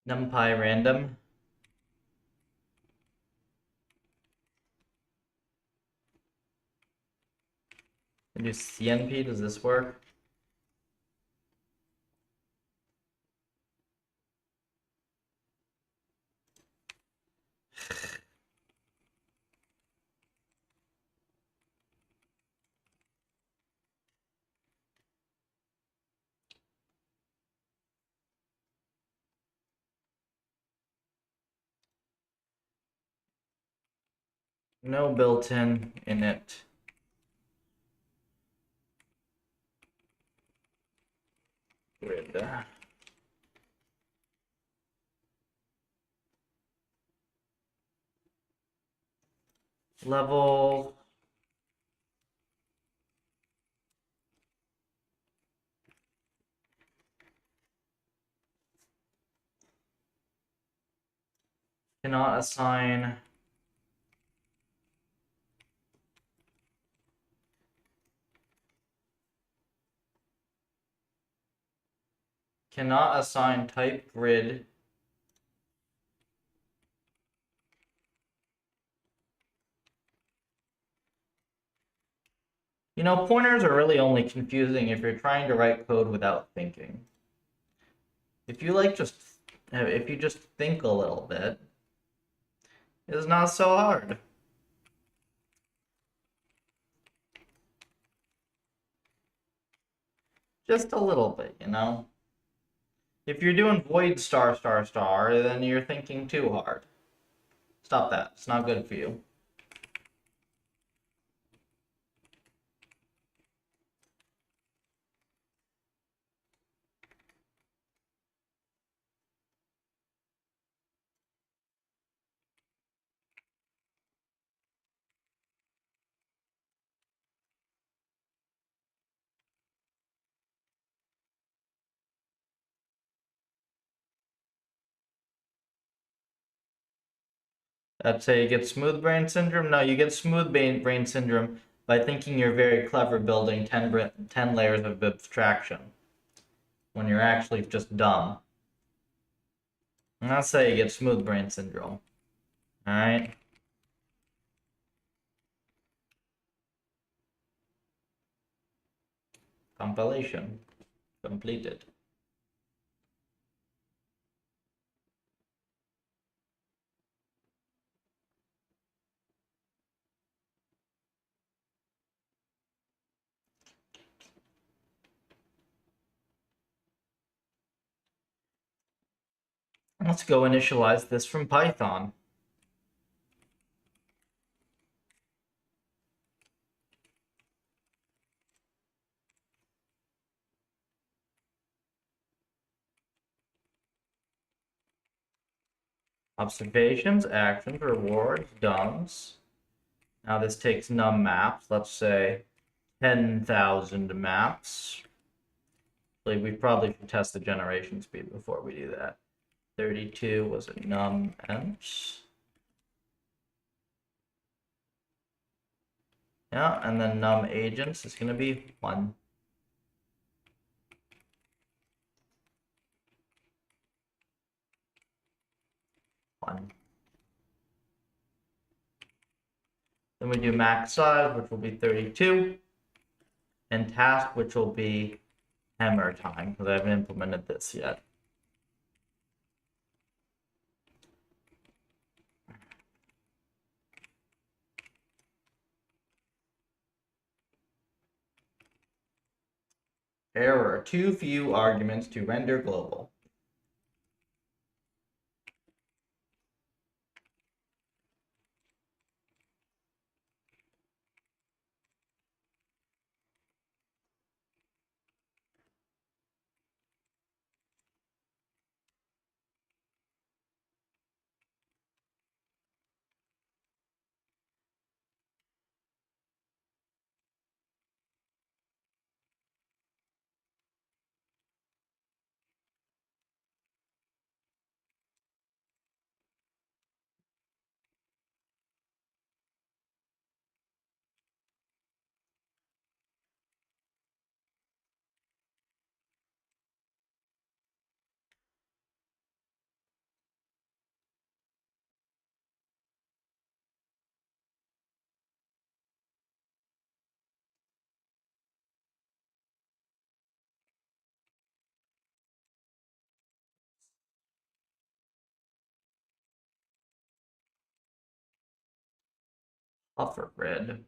NumPy random. And do CNP, does this work? No built-in init. Grid. Level. Cannot assign. Cannot assign type grid. You know, pointers are really only confusing if you're trying to write code without thinking. If you just think a little bit, it's not so hard. Just a little bit, you know? If you're doing void star star star, then you're thinking too hard. Stop that. It's not good for you. I'd say you get smooth brain syndrome. No, you get smooth brain syndrome by thinking you're very clever building 10 layers of abstraction when you're actually just dumb. And that's how you get smooth brain syndrome. Alright? Compilation completed. Let's go initialize this from Python. Observations, actions, rewards, dumbs. Now this takes num maps. Let's say 10,000 maps. We probably should test the generation speed before we do that. 32 was a num emps. Yeah, and then num agents is going to be 1. Then we do max size, which will be 32, and task, which will be hammer time, because I haven't implemented this yet. Error, too few arguments to render global. Puffer grid.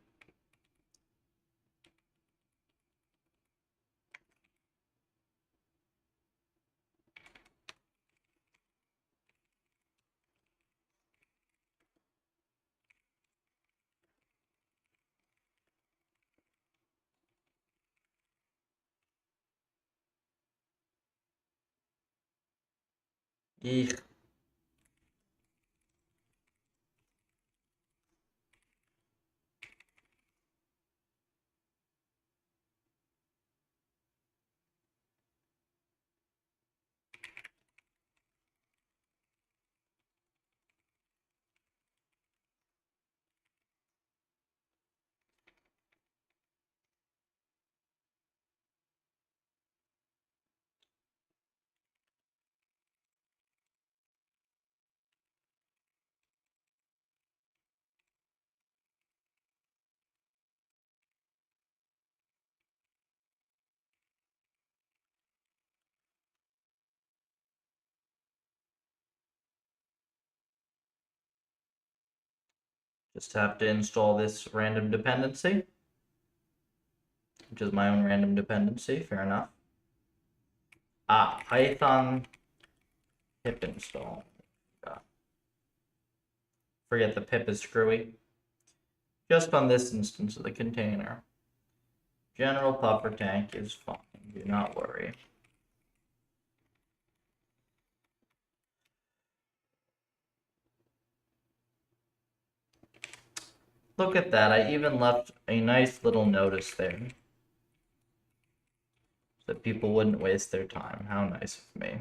Eek. Just have to install this random dependency, which is my own random dependency. Fair enough. Python pip install. Forget the pip is screwy. Just on this instance of the container. General puffer tank is fine. Do not worry. Look at that. I even left a nice little notice there, so that people wouldn't waste their time. How nice of me.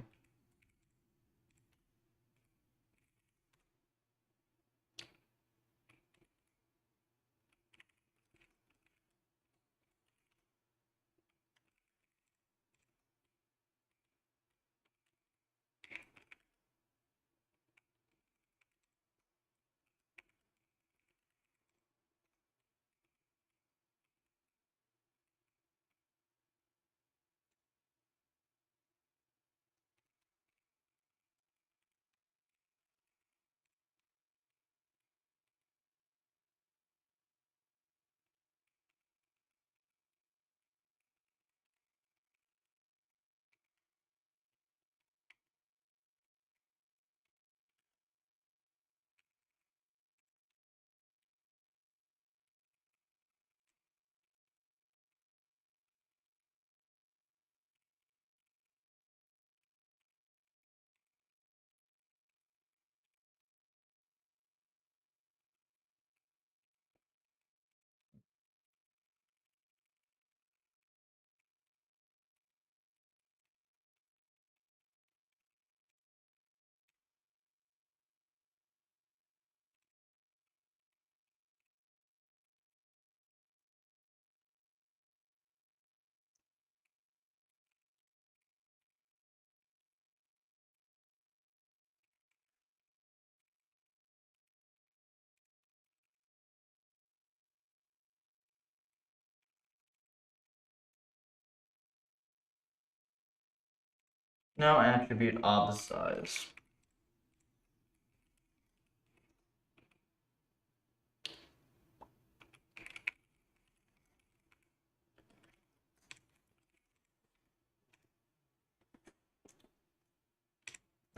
Now attribute ob size.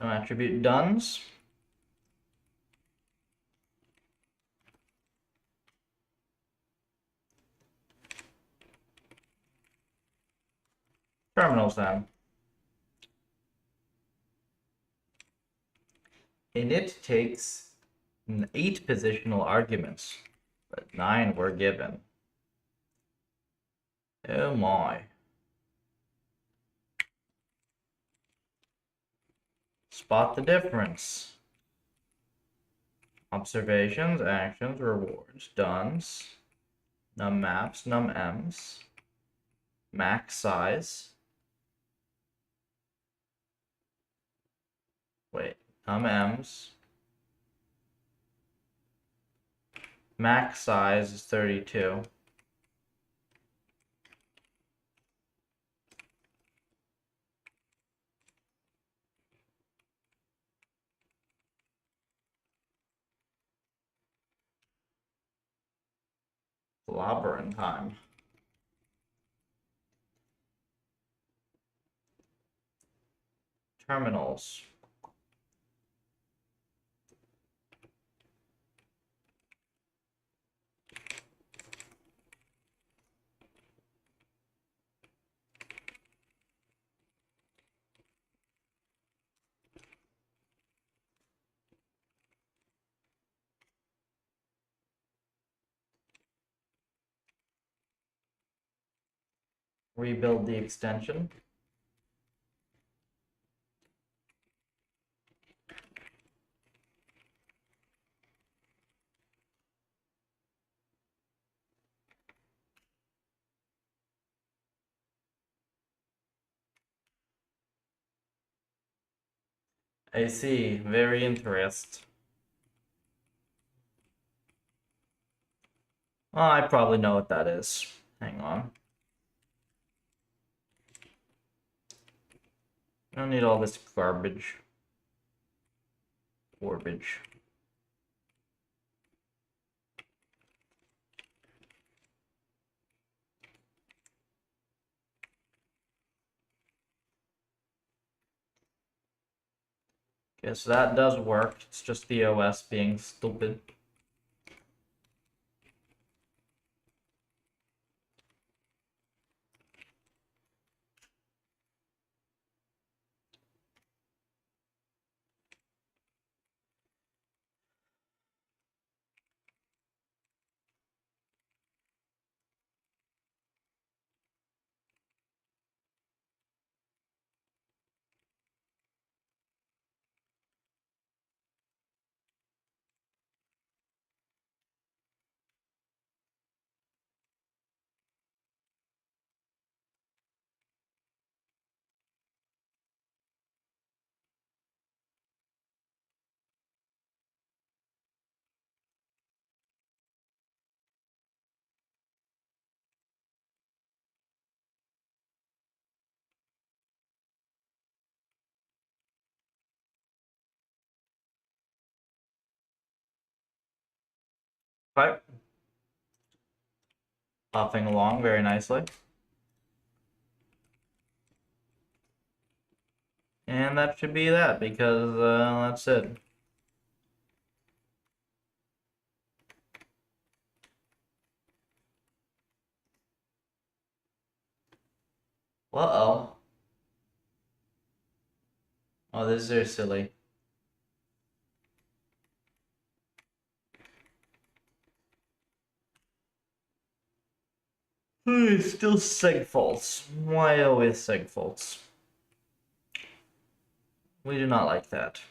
Now attribute dones. Terminals then. Init takes 8 positional arguments, but 9 were given. Oh my. Spot the difference. Observations, actions, rewards, dones, num maps, num ems, max size. Wait, num ems. Max size is 32. Clobbering time. Terminals. Rebuild the extension. I see. Very interesting. Oh, I probably know what that is. Hang on. I don't need all this garbage. Garbage. Okay, so that does work. It's just the OS being stupid. Right. Popping along very nicely. And that should be that, because that's it. Uh-oh. Oh, this is silly. Still seg faults. Why always seg faults? We do not like that.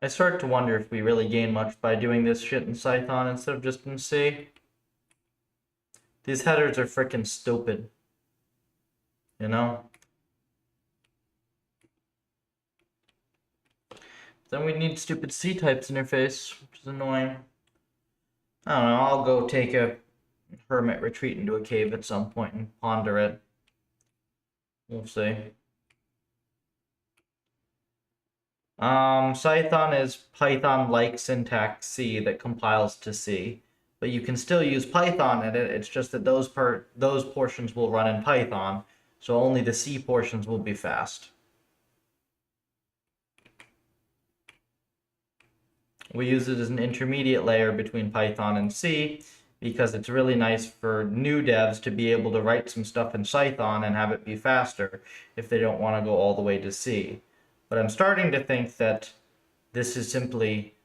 I start to wonder if we really gain much by doing this shit in Python instead of just in C. These headers are freaking stupid. You know? Then we need stupid C-types interface, which is annoying. I don't know, I'll go take a hermit retreat into a cave at some point and ponder it. We'll see. Python is Python-like syntax C that compiles to C, but you can still use Python in it. It's just that those portions will run in Python, so only the C portions will be fast. We use it as an intermediate layer between Python and C because it's really nice for new devs to be able to write some stuff in Python and have it be faster if they don't want to go all the way to C. But I'm starting to think that this is simply,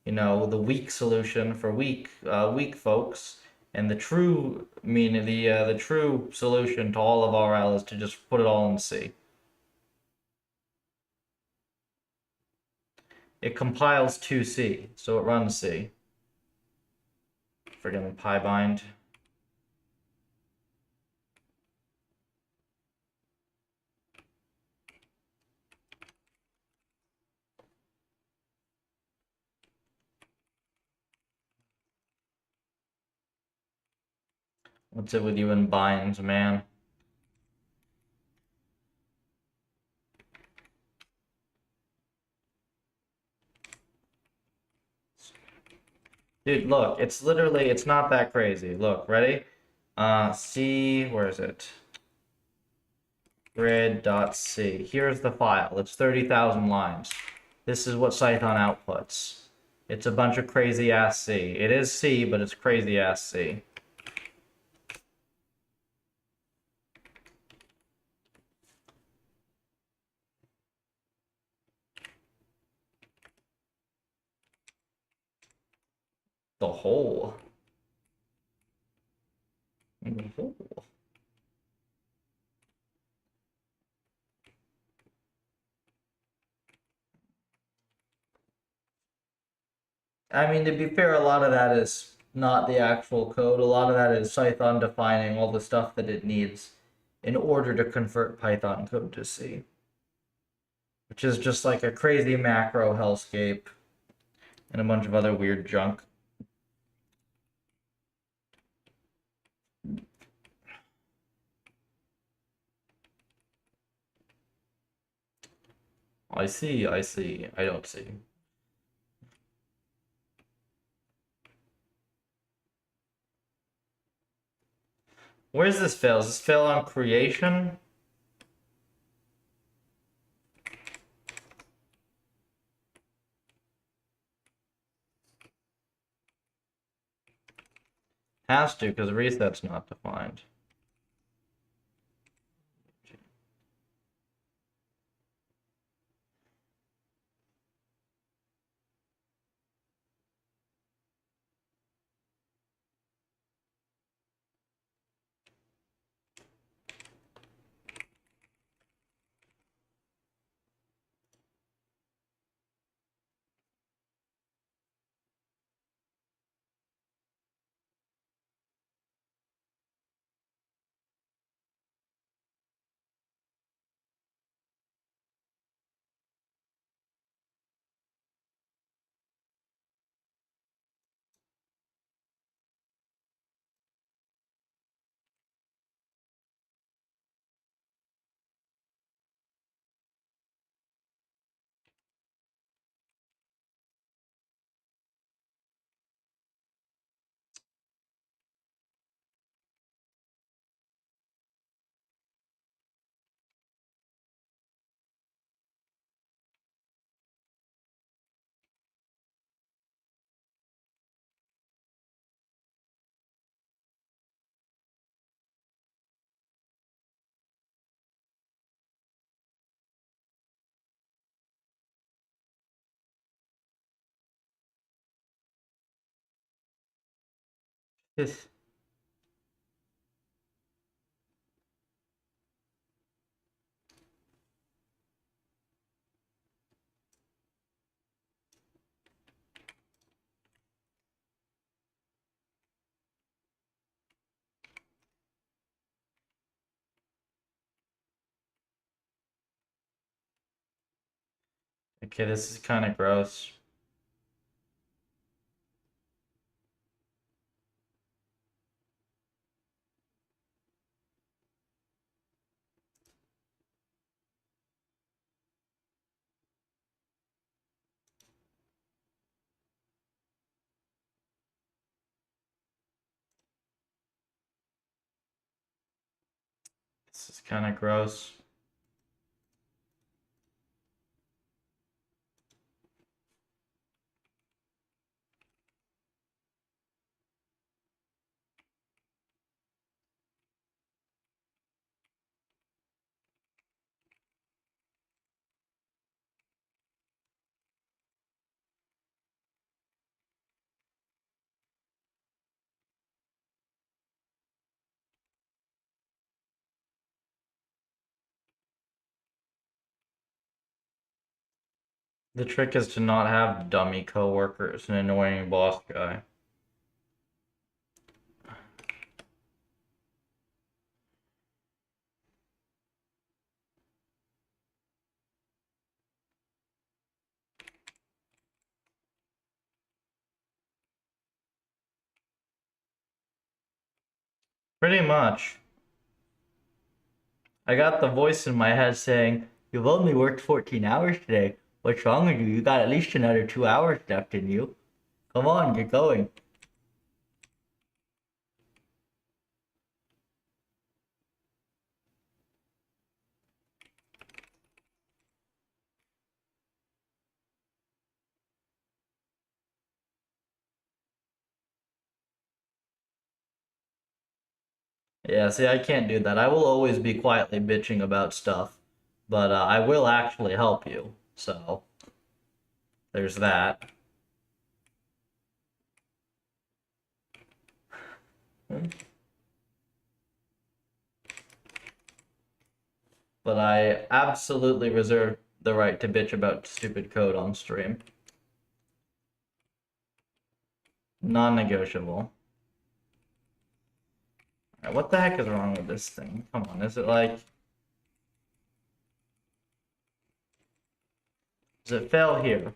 you know, the weak solution for weak folks, and the true the true solution to all of RL is to just put it all in C. It compiles to C, so it runs C. Friggin' PyBind. What's it with you and binds, man? Dude, look, it's literally, it's not that crazy. Look, ready? C, where is it? Grid.c. Here's the file. It's 30,000 lines. This is what Python outputs. It's a bunch of crazy ass C. It is C, but it's crazy ass C. The whole. The whole. I mean, to be fair, a lot of that is not the actual code. A lot of that is Python defining all the stuff that it needs in order to convert Python code to C, which is just like a crazy macro hellscape and a bunch of other weird junk. I see, I see. I don't see. Where does this fail? Does this fail on creation? Has to, because reset's not defined. Yes. Okay, this is kind of gross. This is kind of gross. The trick is to not have dummy coworkers, an annoying boss guy. Pretty much. I got the voice in my head saying, "You've only worked 14 hours today. What's wrong with you? You got at least another 2 hours left in you. Come on, get going." Yeah, see, I can't do that. I will always be quietly bitching about stuff, but I will actually help you. So, there's that. But I absolutely reserve the right to bitch about stupid code on stream. Non-negotiable. What the heck is wrong with this thing? Come on, is it like... Does it fail here?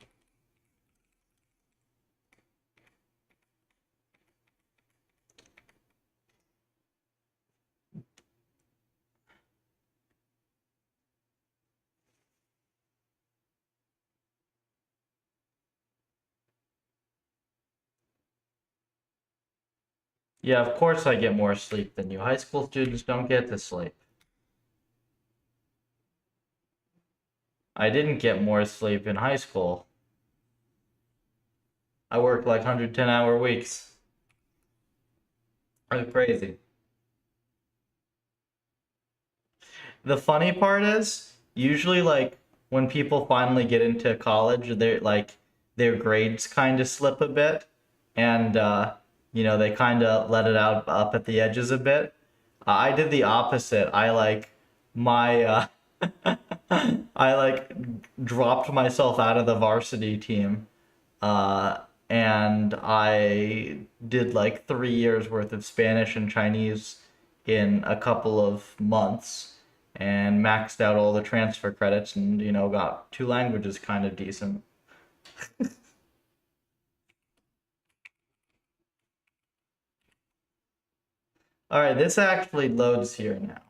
Yeah, of course I get more sleep than you. High school students don't get to sleep. I didn't get more sleep in high school. I worked like 110-hour weeks. That's crazy. The funny part is, usually like when people finally get into college, they're like their grades kind of slip a bit, and they kind of let it out up at the edges a bit. I did the opposite. My I like dropped myself out of the varsity team, uh, and I did like 3 years worth of Spanish and Chinese in a couple of months and maxed out all the transfer credits and, got two languages kind of decent. All right, this actually loads here now.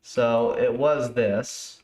So it was this.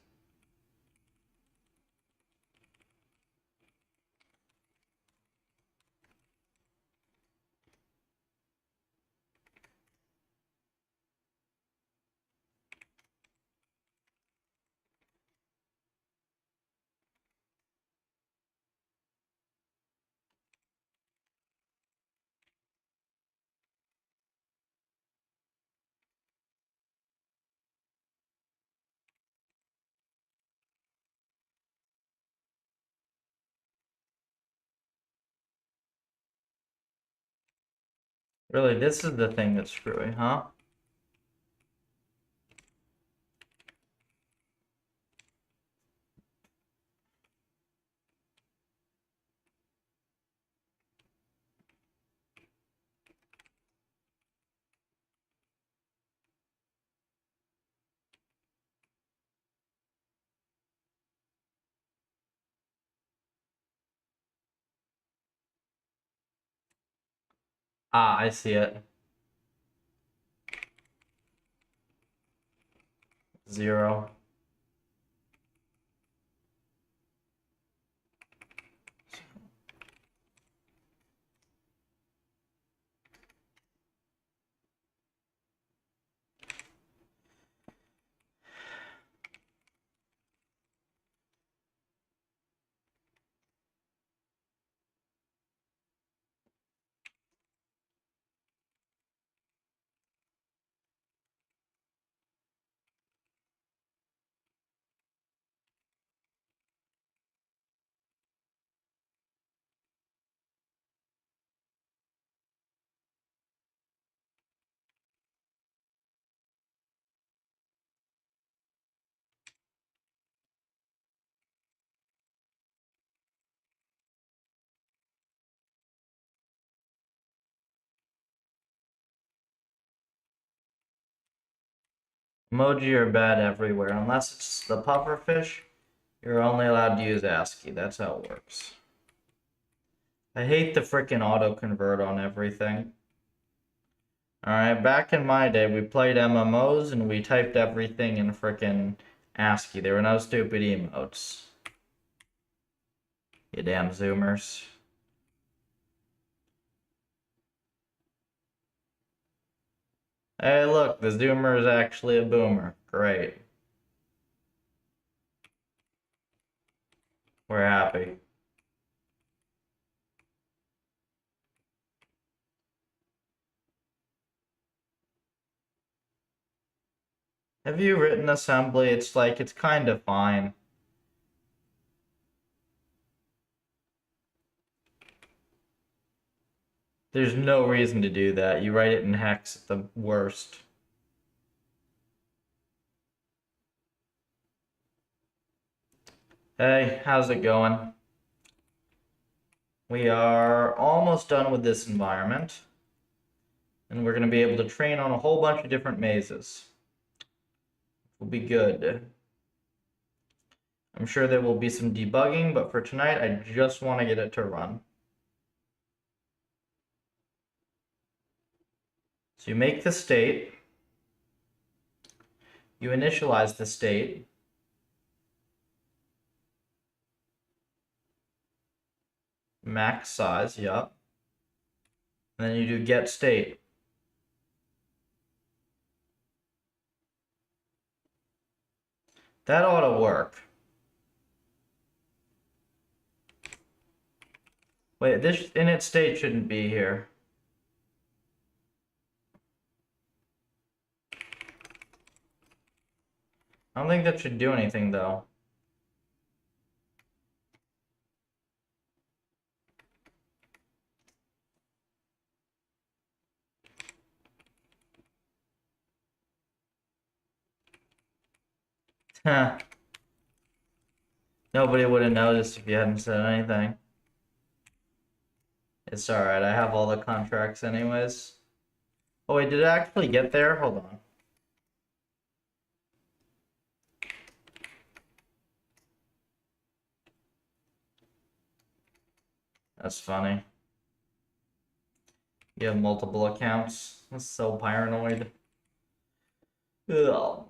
Really, this is the thing that's screwy, huh? Ah, I see it. 0. Emoji are bad everywhere. Unless it's the pufferfish, you're only allowed to use ASCII. That's how it works. I hate the frickin' autoconvert on everything. Alright, back in my day, we played MMOs and we typed everything in frickin' ASCII. There were no stupid emotes. You damn Zoomers. Hey, look, the Zoomer is actually a boomer. Great. We're happy. Have you written assembly? It's kind of fine. There's no reason to do that. You write it in hex at the worst. Hey, how's it going? We are almost done with this environment. And we're going to be able to train on a whole bunch of different mazes. Will be good. I'm sure there will be some debugging, but for tonight, I just want to get it to run. So you make the state. You initialize the state. Max size, yep. And then you do get state. That ought to work. Wait, this init state shouldn't be here. I don't think that should do anything though. Huh. Nobody would have noticed if you hadn't said anything. It's alright, I have all the contracts anyways. Oh wait, did it actually get there? Hold on. That's funny. You have multiple accounts. That's so paranoid. Ugh.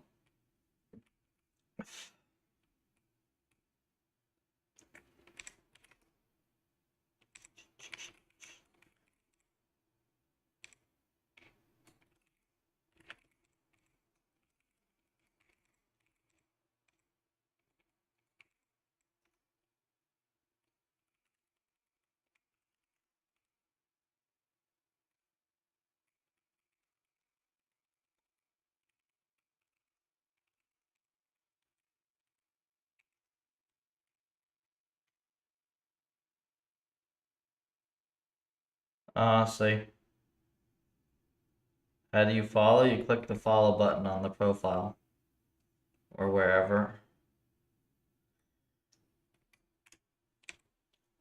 See. How do you follow? You click the follow button on the profile. Or wherever.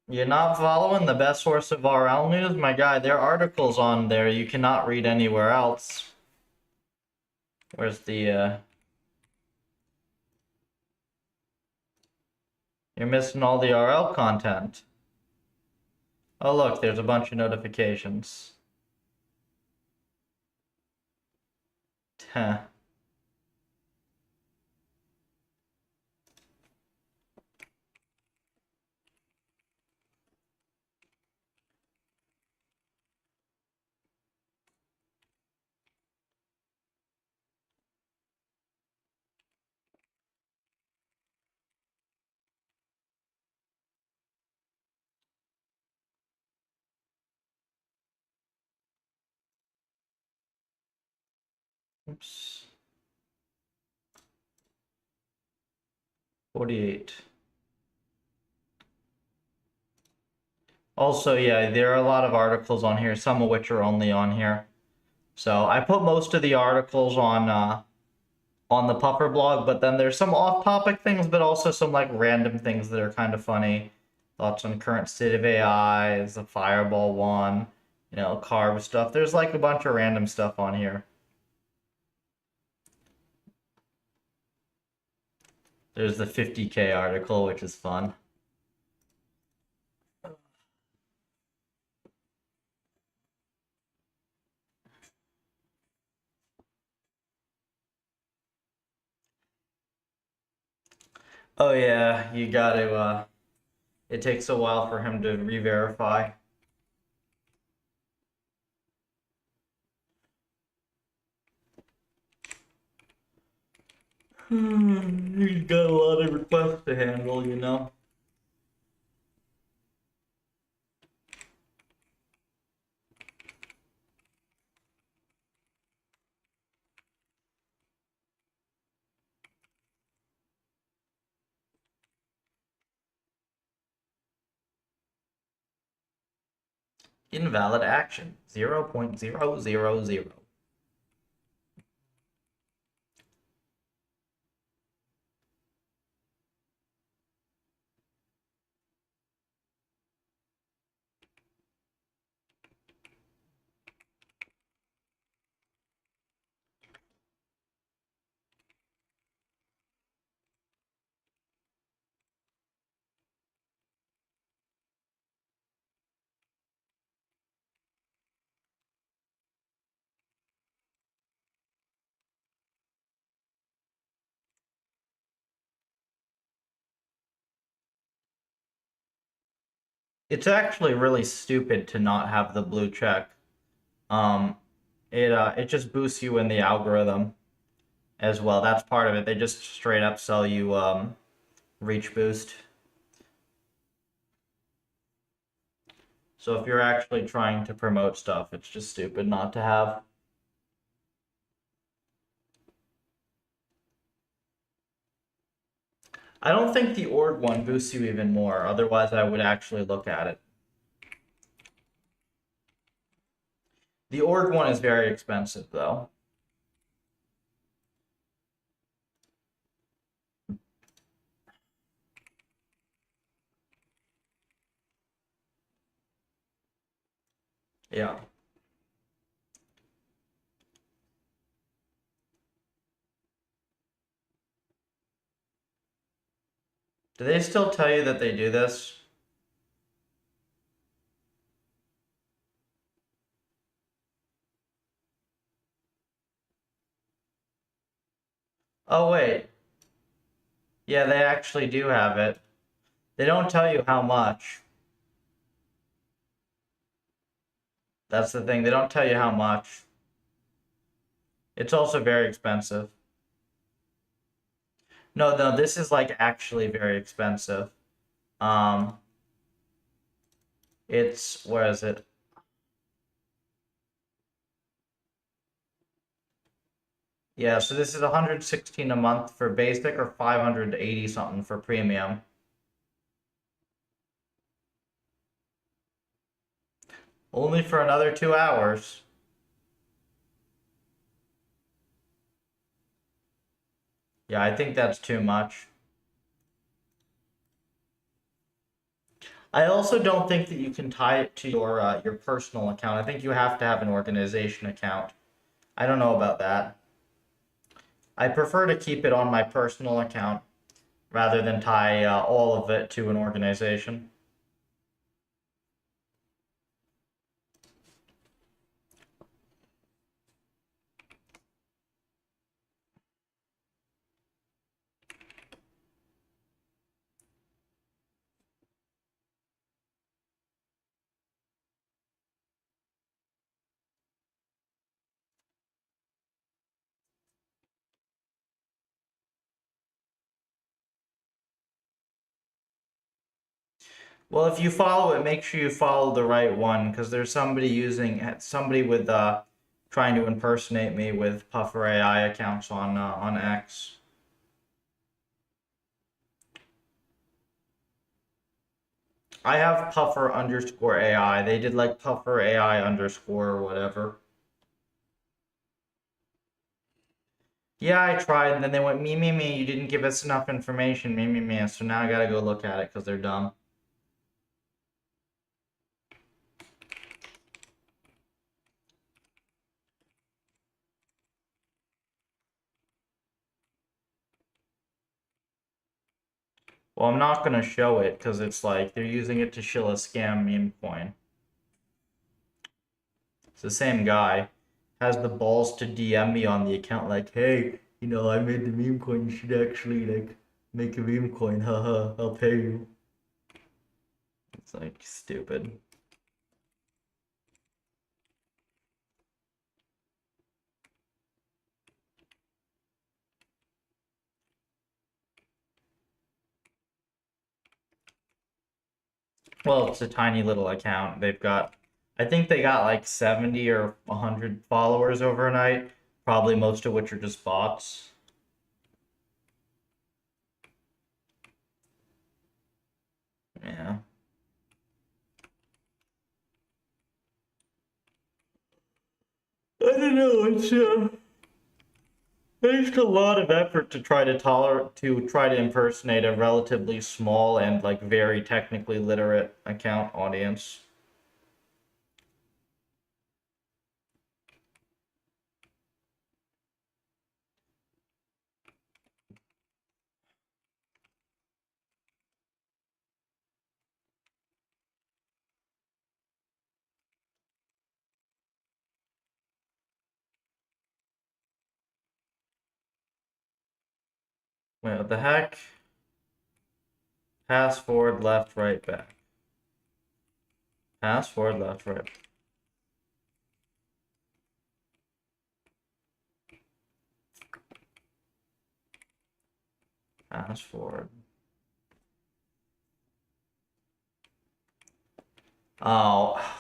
You're not following the best source of RL news? My guy, there are articles on there you cannot read anywhere else. Where's the, You're missing all the RL content. Oh look, there's a bunch of notifications. Huh. Oops. 48. Also, yeah, there are a lot of articles on here, some of which are only on here. So I put most of the articles on the Puffer blog, but then there's some off-topic things, but also some like random things that are kind of funny. Thoughts on current state of AI is the Fireball one, carb stuff. There's like a bunch of random stuff on here. There's the 50K article, which is fun. Oh yeah, you gotta, it takes a while for him to re-verify. He's got a lot of requests to handle, you know? Invalid action, 0.000. It's actually really stupid to not have the blue check. Um, it just boosts you in the algorithm as well. That's part of it. They just straight up sell you reach boost. So if you're actually trying to promote stuff, it's just stupid not to have. I don't think the org one boosts you even more. Otherwise, I would actually look at it. The org one is very expensive, though. Yeah. Do they still tell you that they do this? Oh, wait. Yeah, they actually do have it. They don't tell you how much. That's the thing. They don't tell you how much. It's also very expensive. No, no, this is like actually very expensive. Um, where is it? Yeah, so this is 116 a month for basic or 580 something for premium. Only for another 2 hours. Yeah, I think that's too much. I also don't think that you can tie it to your personal account. I think you have to have an organization account. I don't know about that. I prefer to keep it on my personal account rather than tie all of it to an organization. Well, if you follow it, make sure you follow the right one because there's somebody with trying to impersonate me with Puffer AI accounts on X. I have Puffer underscore AI. They did like Puffer AI underscore or whatever. Yeah, I tried, and then they went me. You didn't give us enough information, me. So now I gotta go look at it because they're dumb. Well, I'm not gonna show it because it's like they're using it to shill a scam meme coin. It's the same guy. Has the balls to DM me on the account like, hey, I made the meme coin. You should actually like Make a meme coin, haha, I'll pay you. It's like stupid. Well, it's a tiny little account. I think they got like 70 or 100 followers overnight, probably most of which are just bots. Yeah. I don't know. It's a lot of effort to try to impersonate a relatively small and like very technically literate account audience. Wait, what the heck? Pass forward, left, right, back. Pass forward, left, right. Pass forward. Oh.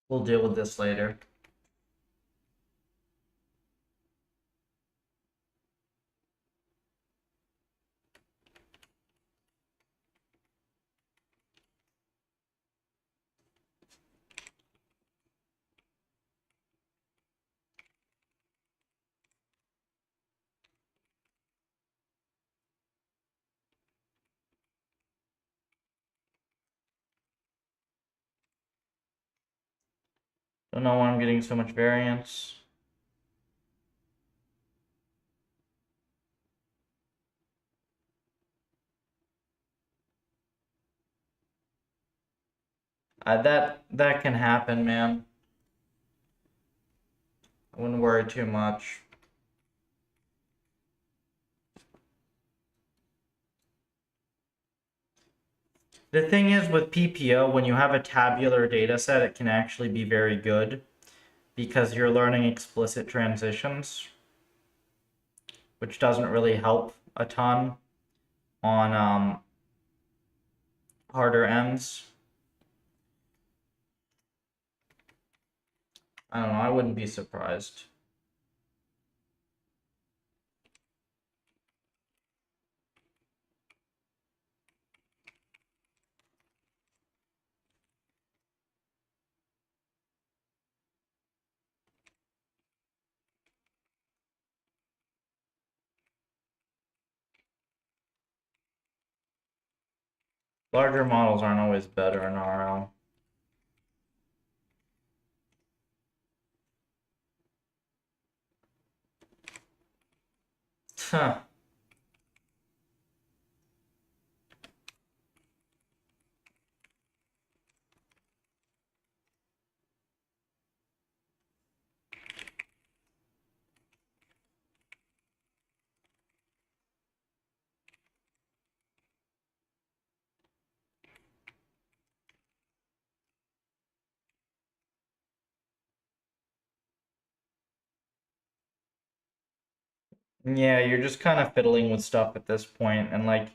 We'll deal with this later. Don't know why I'm getting so much variance. That can happen, man. I wouldn't worry too much. The thing is with PPO, when you have a tabular data set, it can actually be very good because you're learning explicit transitions, which doesn't really help a ton on harder ends. I don't know, I wouldn't be surprised. Larger models aren't always better in RL. Huh. Yeah, you're just kind of fiddling with stuff at this point, and like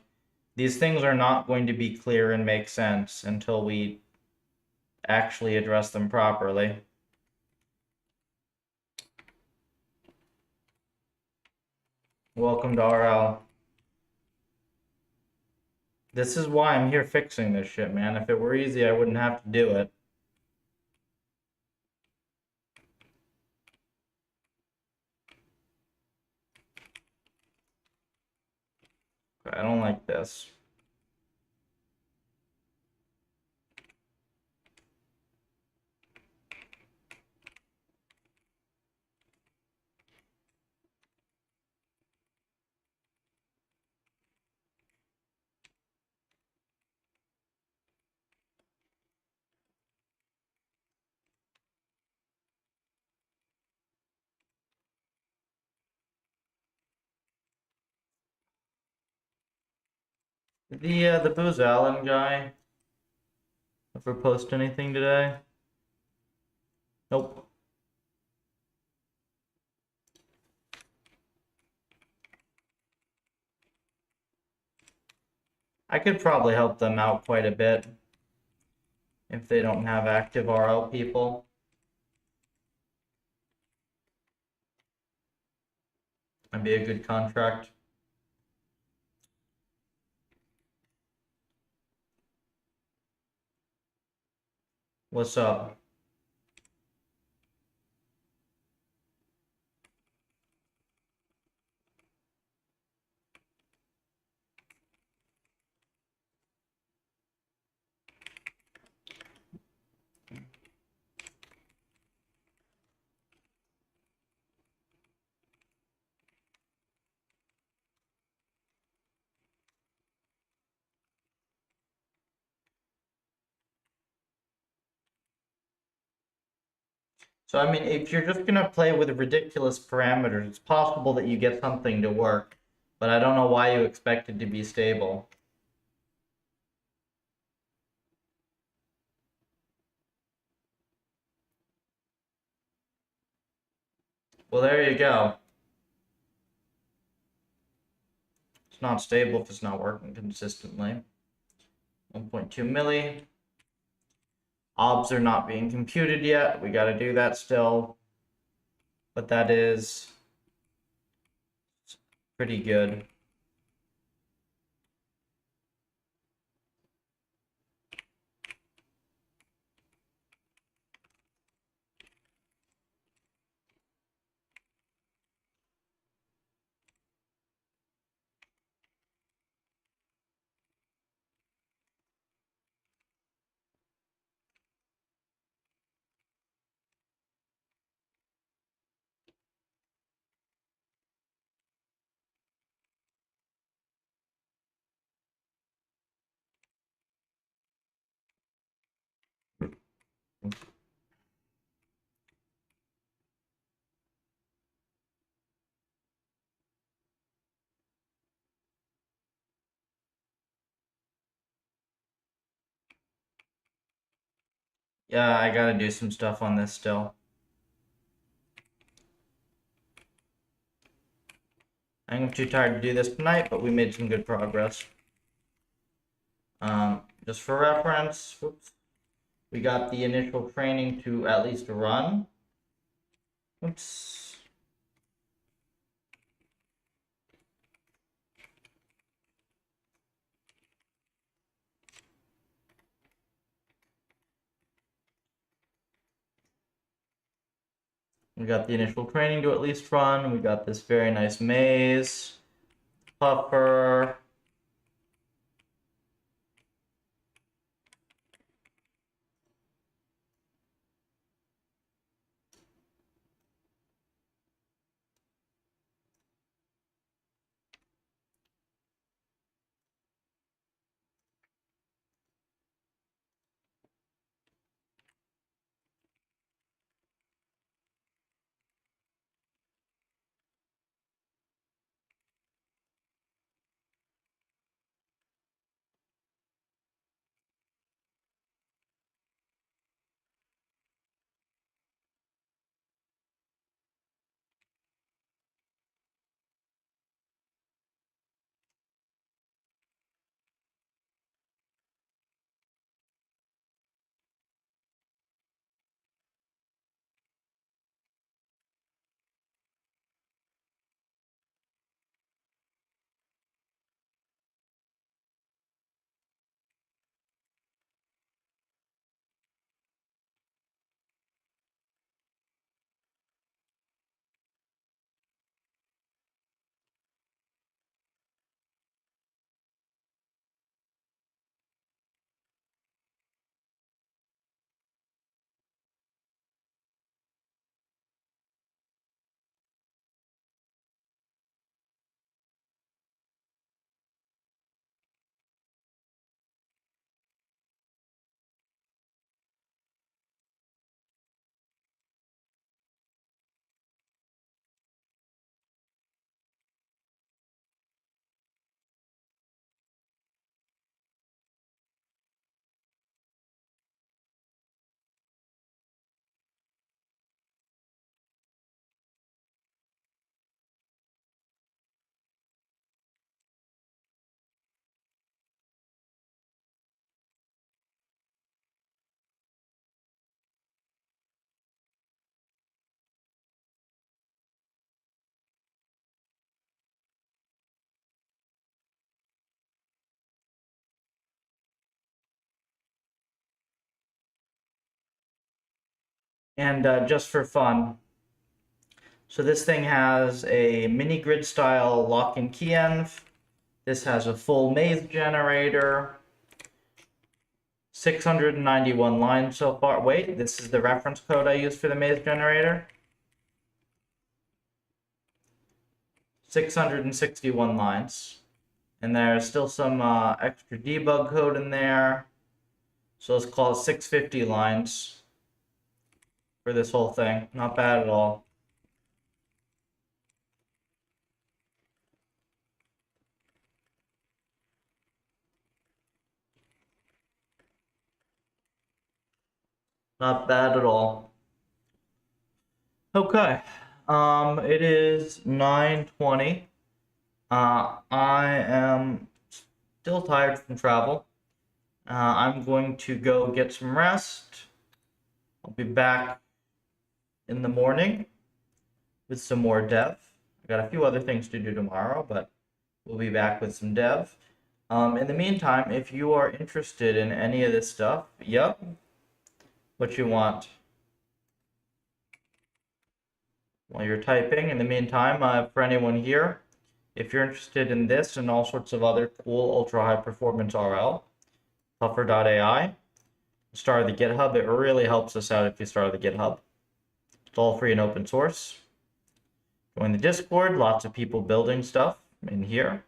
these things are not going to be clear and make sense until we actually address them properly. Welcome to RL. This is why I'm here fixing this shit, man. If it were easy, I wouldn't have to do it. I don't like this. The Booz Allen guy ever post anything today? Nope. I could probably help them out quite a bit if they don't have active RL people. That'd be a good contract. What's up? So, I mean, if you're just gonna play with ridiculous parameters, it's possible that you get something to work, but I don't know why you expect it to be stable. Well, there you go. It's not stable if it's not working consistently. 1.2 milli. Obs are not being computed yet. We got to do that still. But that is pretty good. Yeah, I got to do some stuff on this still. I'm too tired to do this tonight, but we made some good progress. Just for reference, whoops, we got the initial training to at least run. Oops. We got the initial training to at least run. We got this very nice maze. Puffer. And just for fun, so this thing has a mini grid style lock and key env. This has a full maze generator. 691 lines so far. Wait, this is the reference code I use for the maze generator. 661 lines. And there's still some extra debug code in there. So let's call it 650 lines for this whole thing. Not bad at all. Not bad at all. Okay. It is 9:20. I am still tired from travel. I'm going to go get some rest. I'll be back in the morning with some more dev. I got a few other things to do tomorrow, but we'll be back with some dev. In the meantime, if you are interested in any of this stuff, yep, what you want. While you're typing, in the meantime, for anyone here, if you're interested in this and all sorts of other cool ultra high performance RL, Puffer.ai, start the GitHub. It really helps us out if you start the GitHub. It's all free and open source. Join the Discord, lots of people building stuff in here.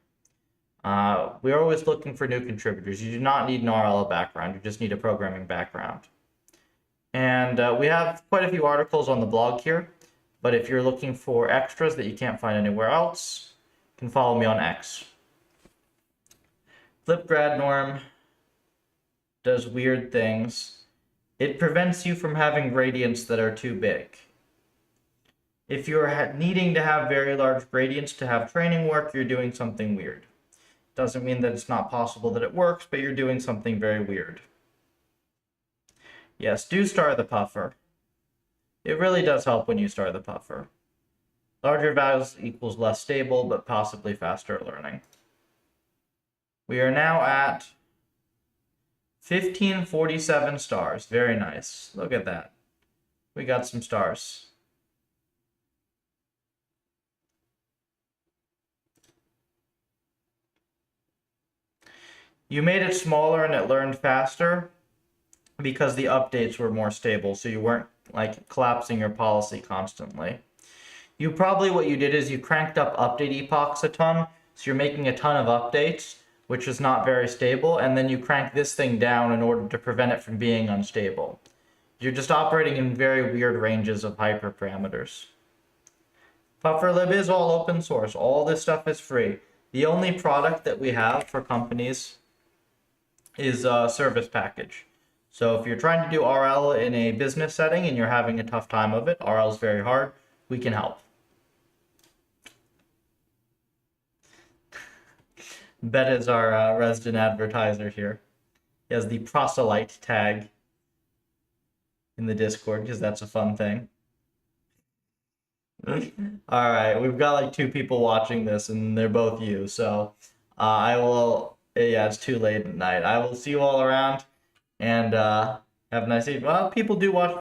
We're always looking for new contributors. You do not need an RL background, you just need a programming background. And we have quite a few articles on the blog here, but if you're looking for extras that you can't find anywhere else, you can follow me on X. Flipgrad norm does weird things. It prevents you from having gradients that are too big. If you're needing to have very large gradients to have training work, you're doing something weird. Doesn't mean that it's not possible that it works, but you're doing something very weird. Yes, do star the puffer. It really does help when you star the puffer. Larger values equals less stable, but possibly faster learning. We are now at 1547 stars. Very nice. Look at that. We got some stars. You made it smaller and it learned faster because the updates were more stable, so you weren't like collapsing your policy constantly. You probably, what you did is you cranked up update epochs a ton, so you're making a ton of updates, which is not very stable, and then you crank this thing down in order to prevent it from being unstable. You're just operating in very weird ranges of hyperparameters. PufferLib is all open source. All this stuff is free. The only product that we have for companies is a service package. So if you're trying to do RL in a business setting and you're having a tough time of it, RL is very hard, we can help. Bet is our resident advertiser here. He has the proselyte tag in the Discord because that's a fun thing. All right, we've got like 2 people watching this and they're both you. So I will, yeah, it's too late at night. I will see you all around and have a nice evening. Well, people do watch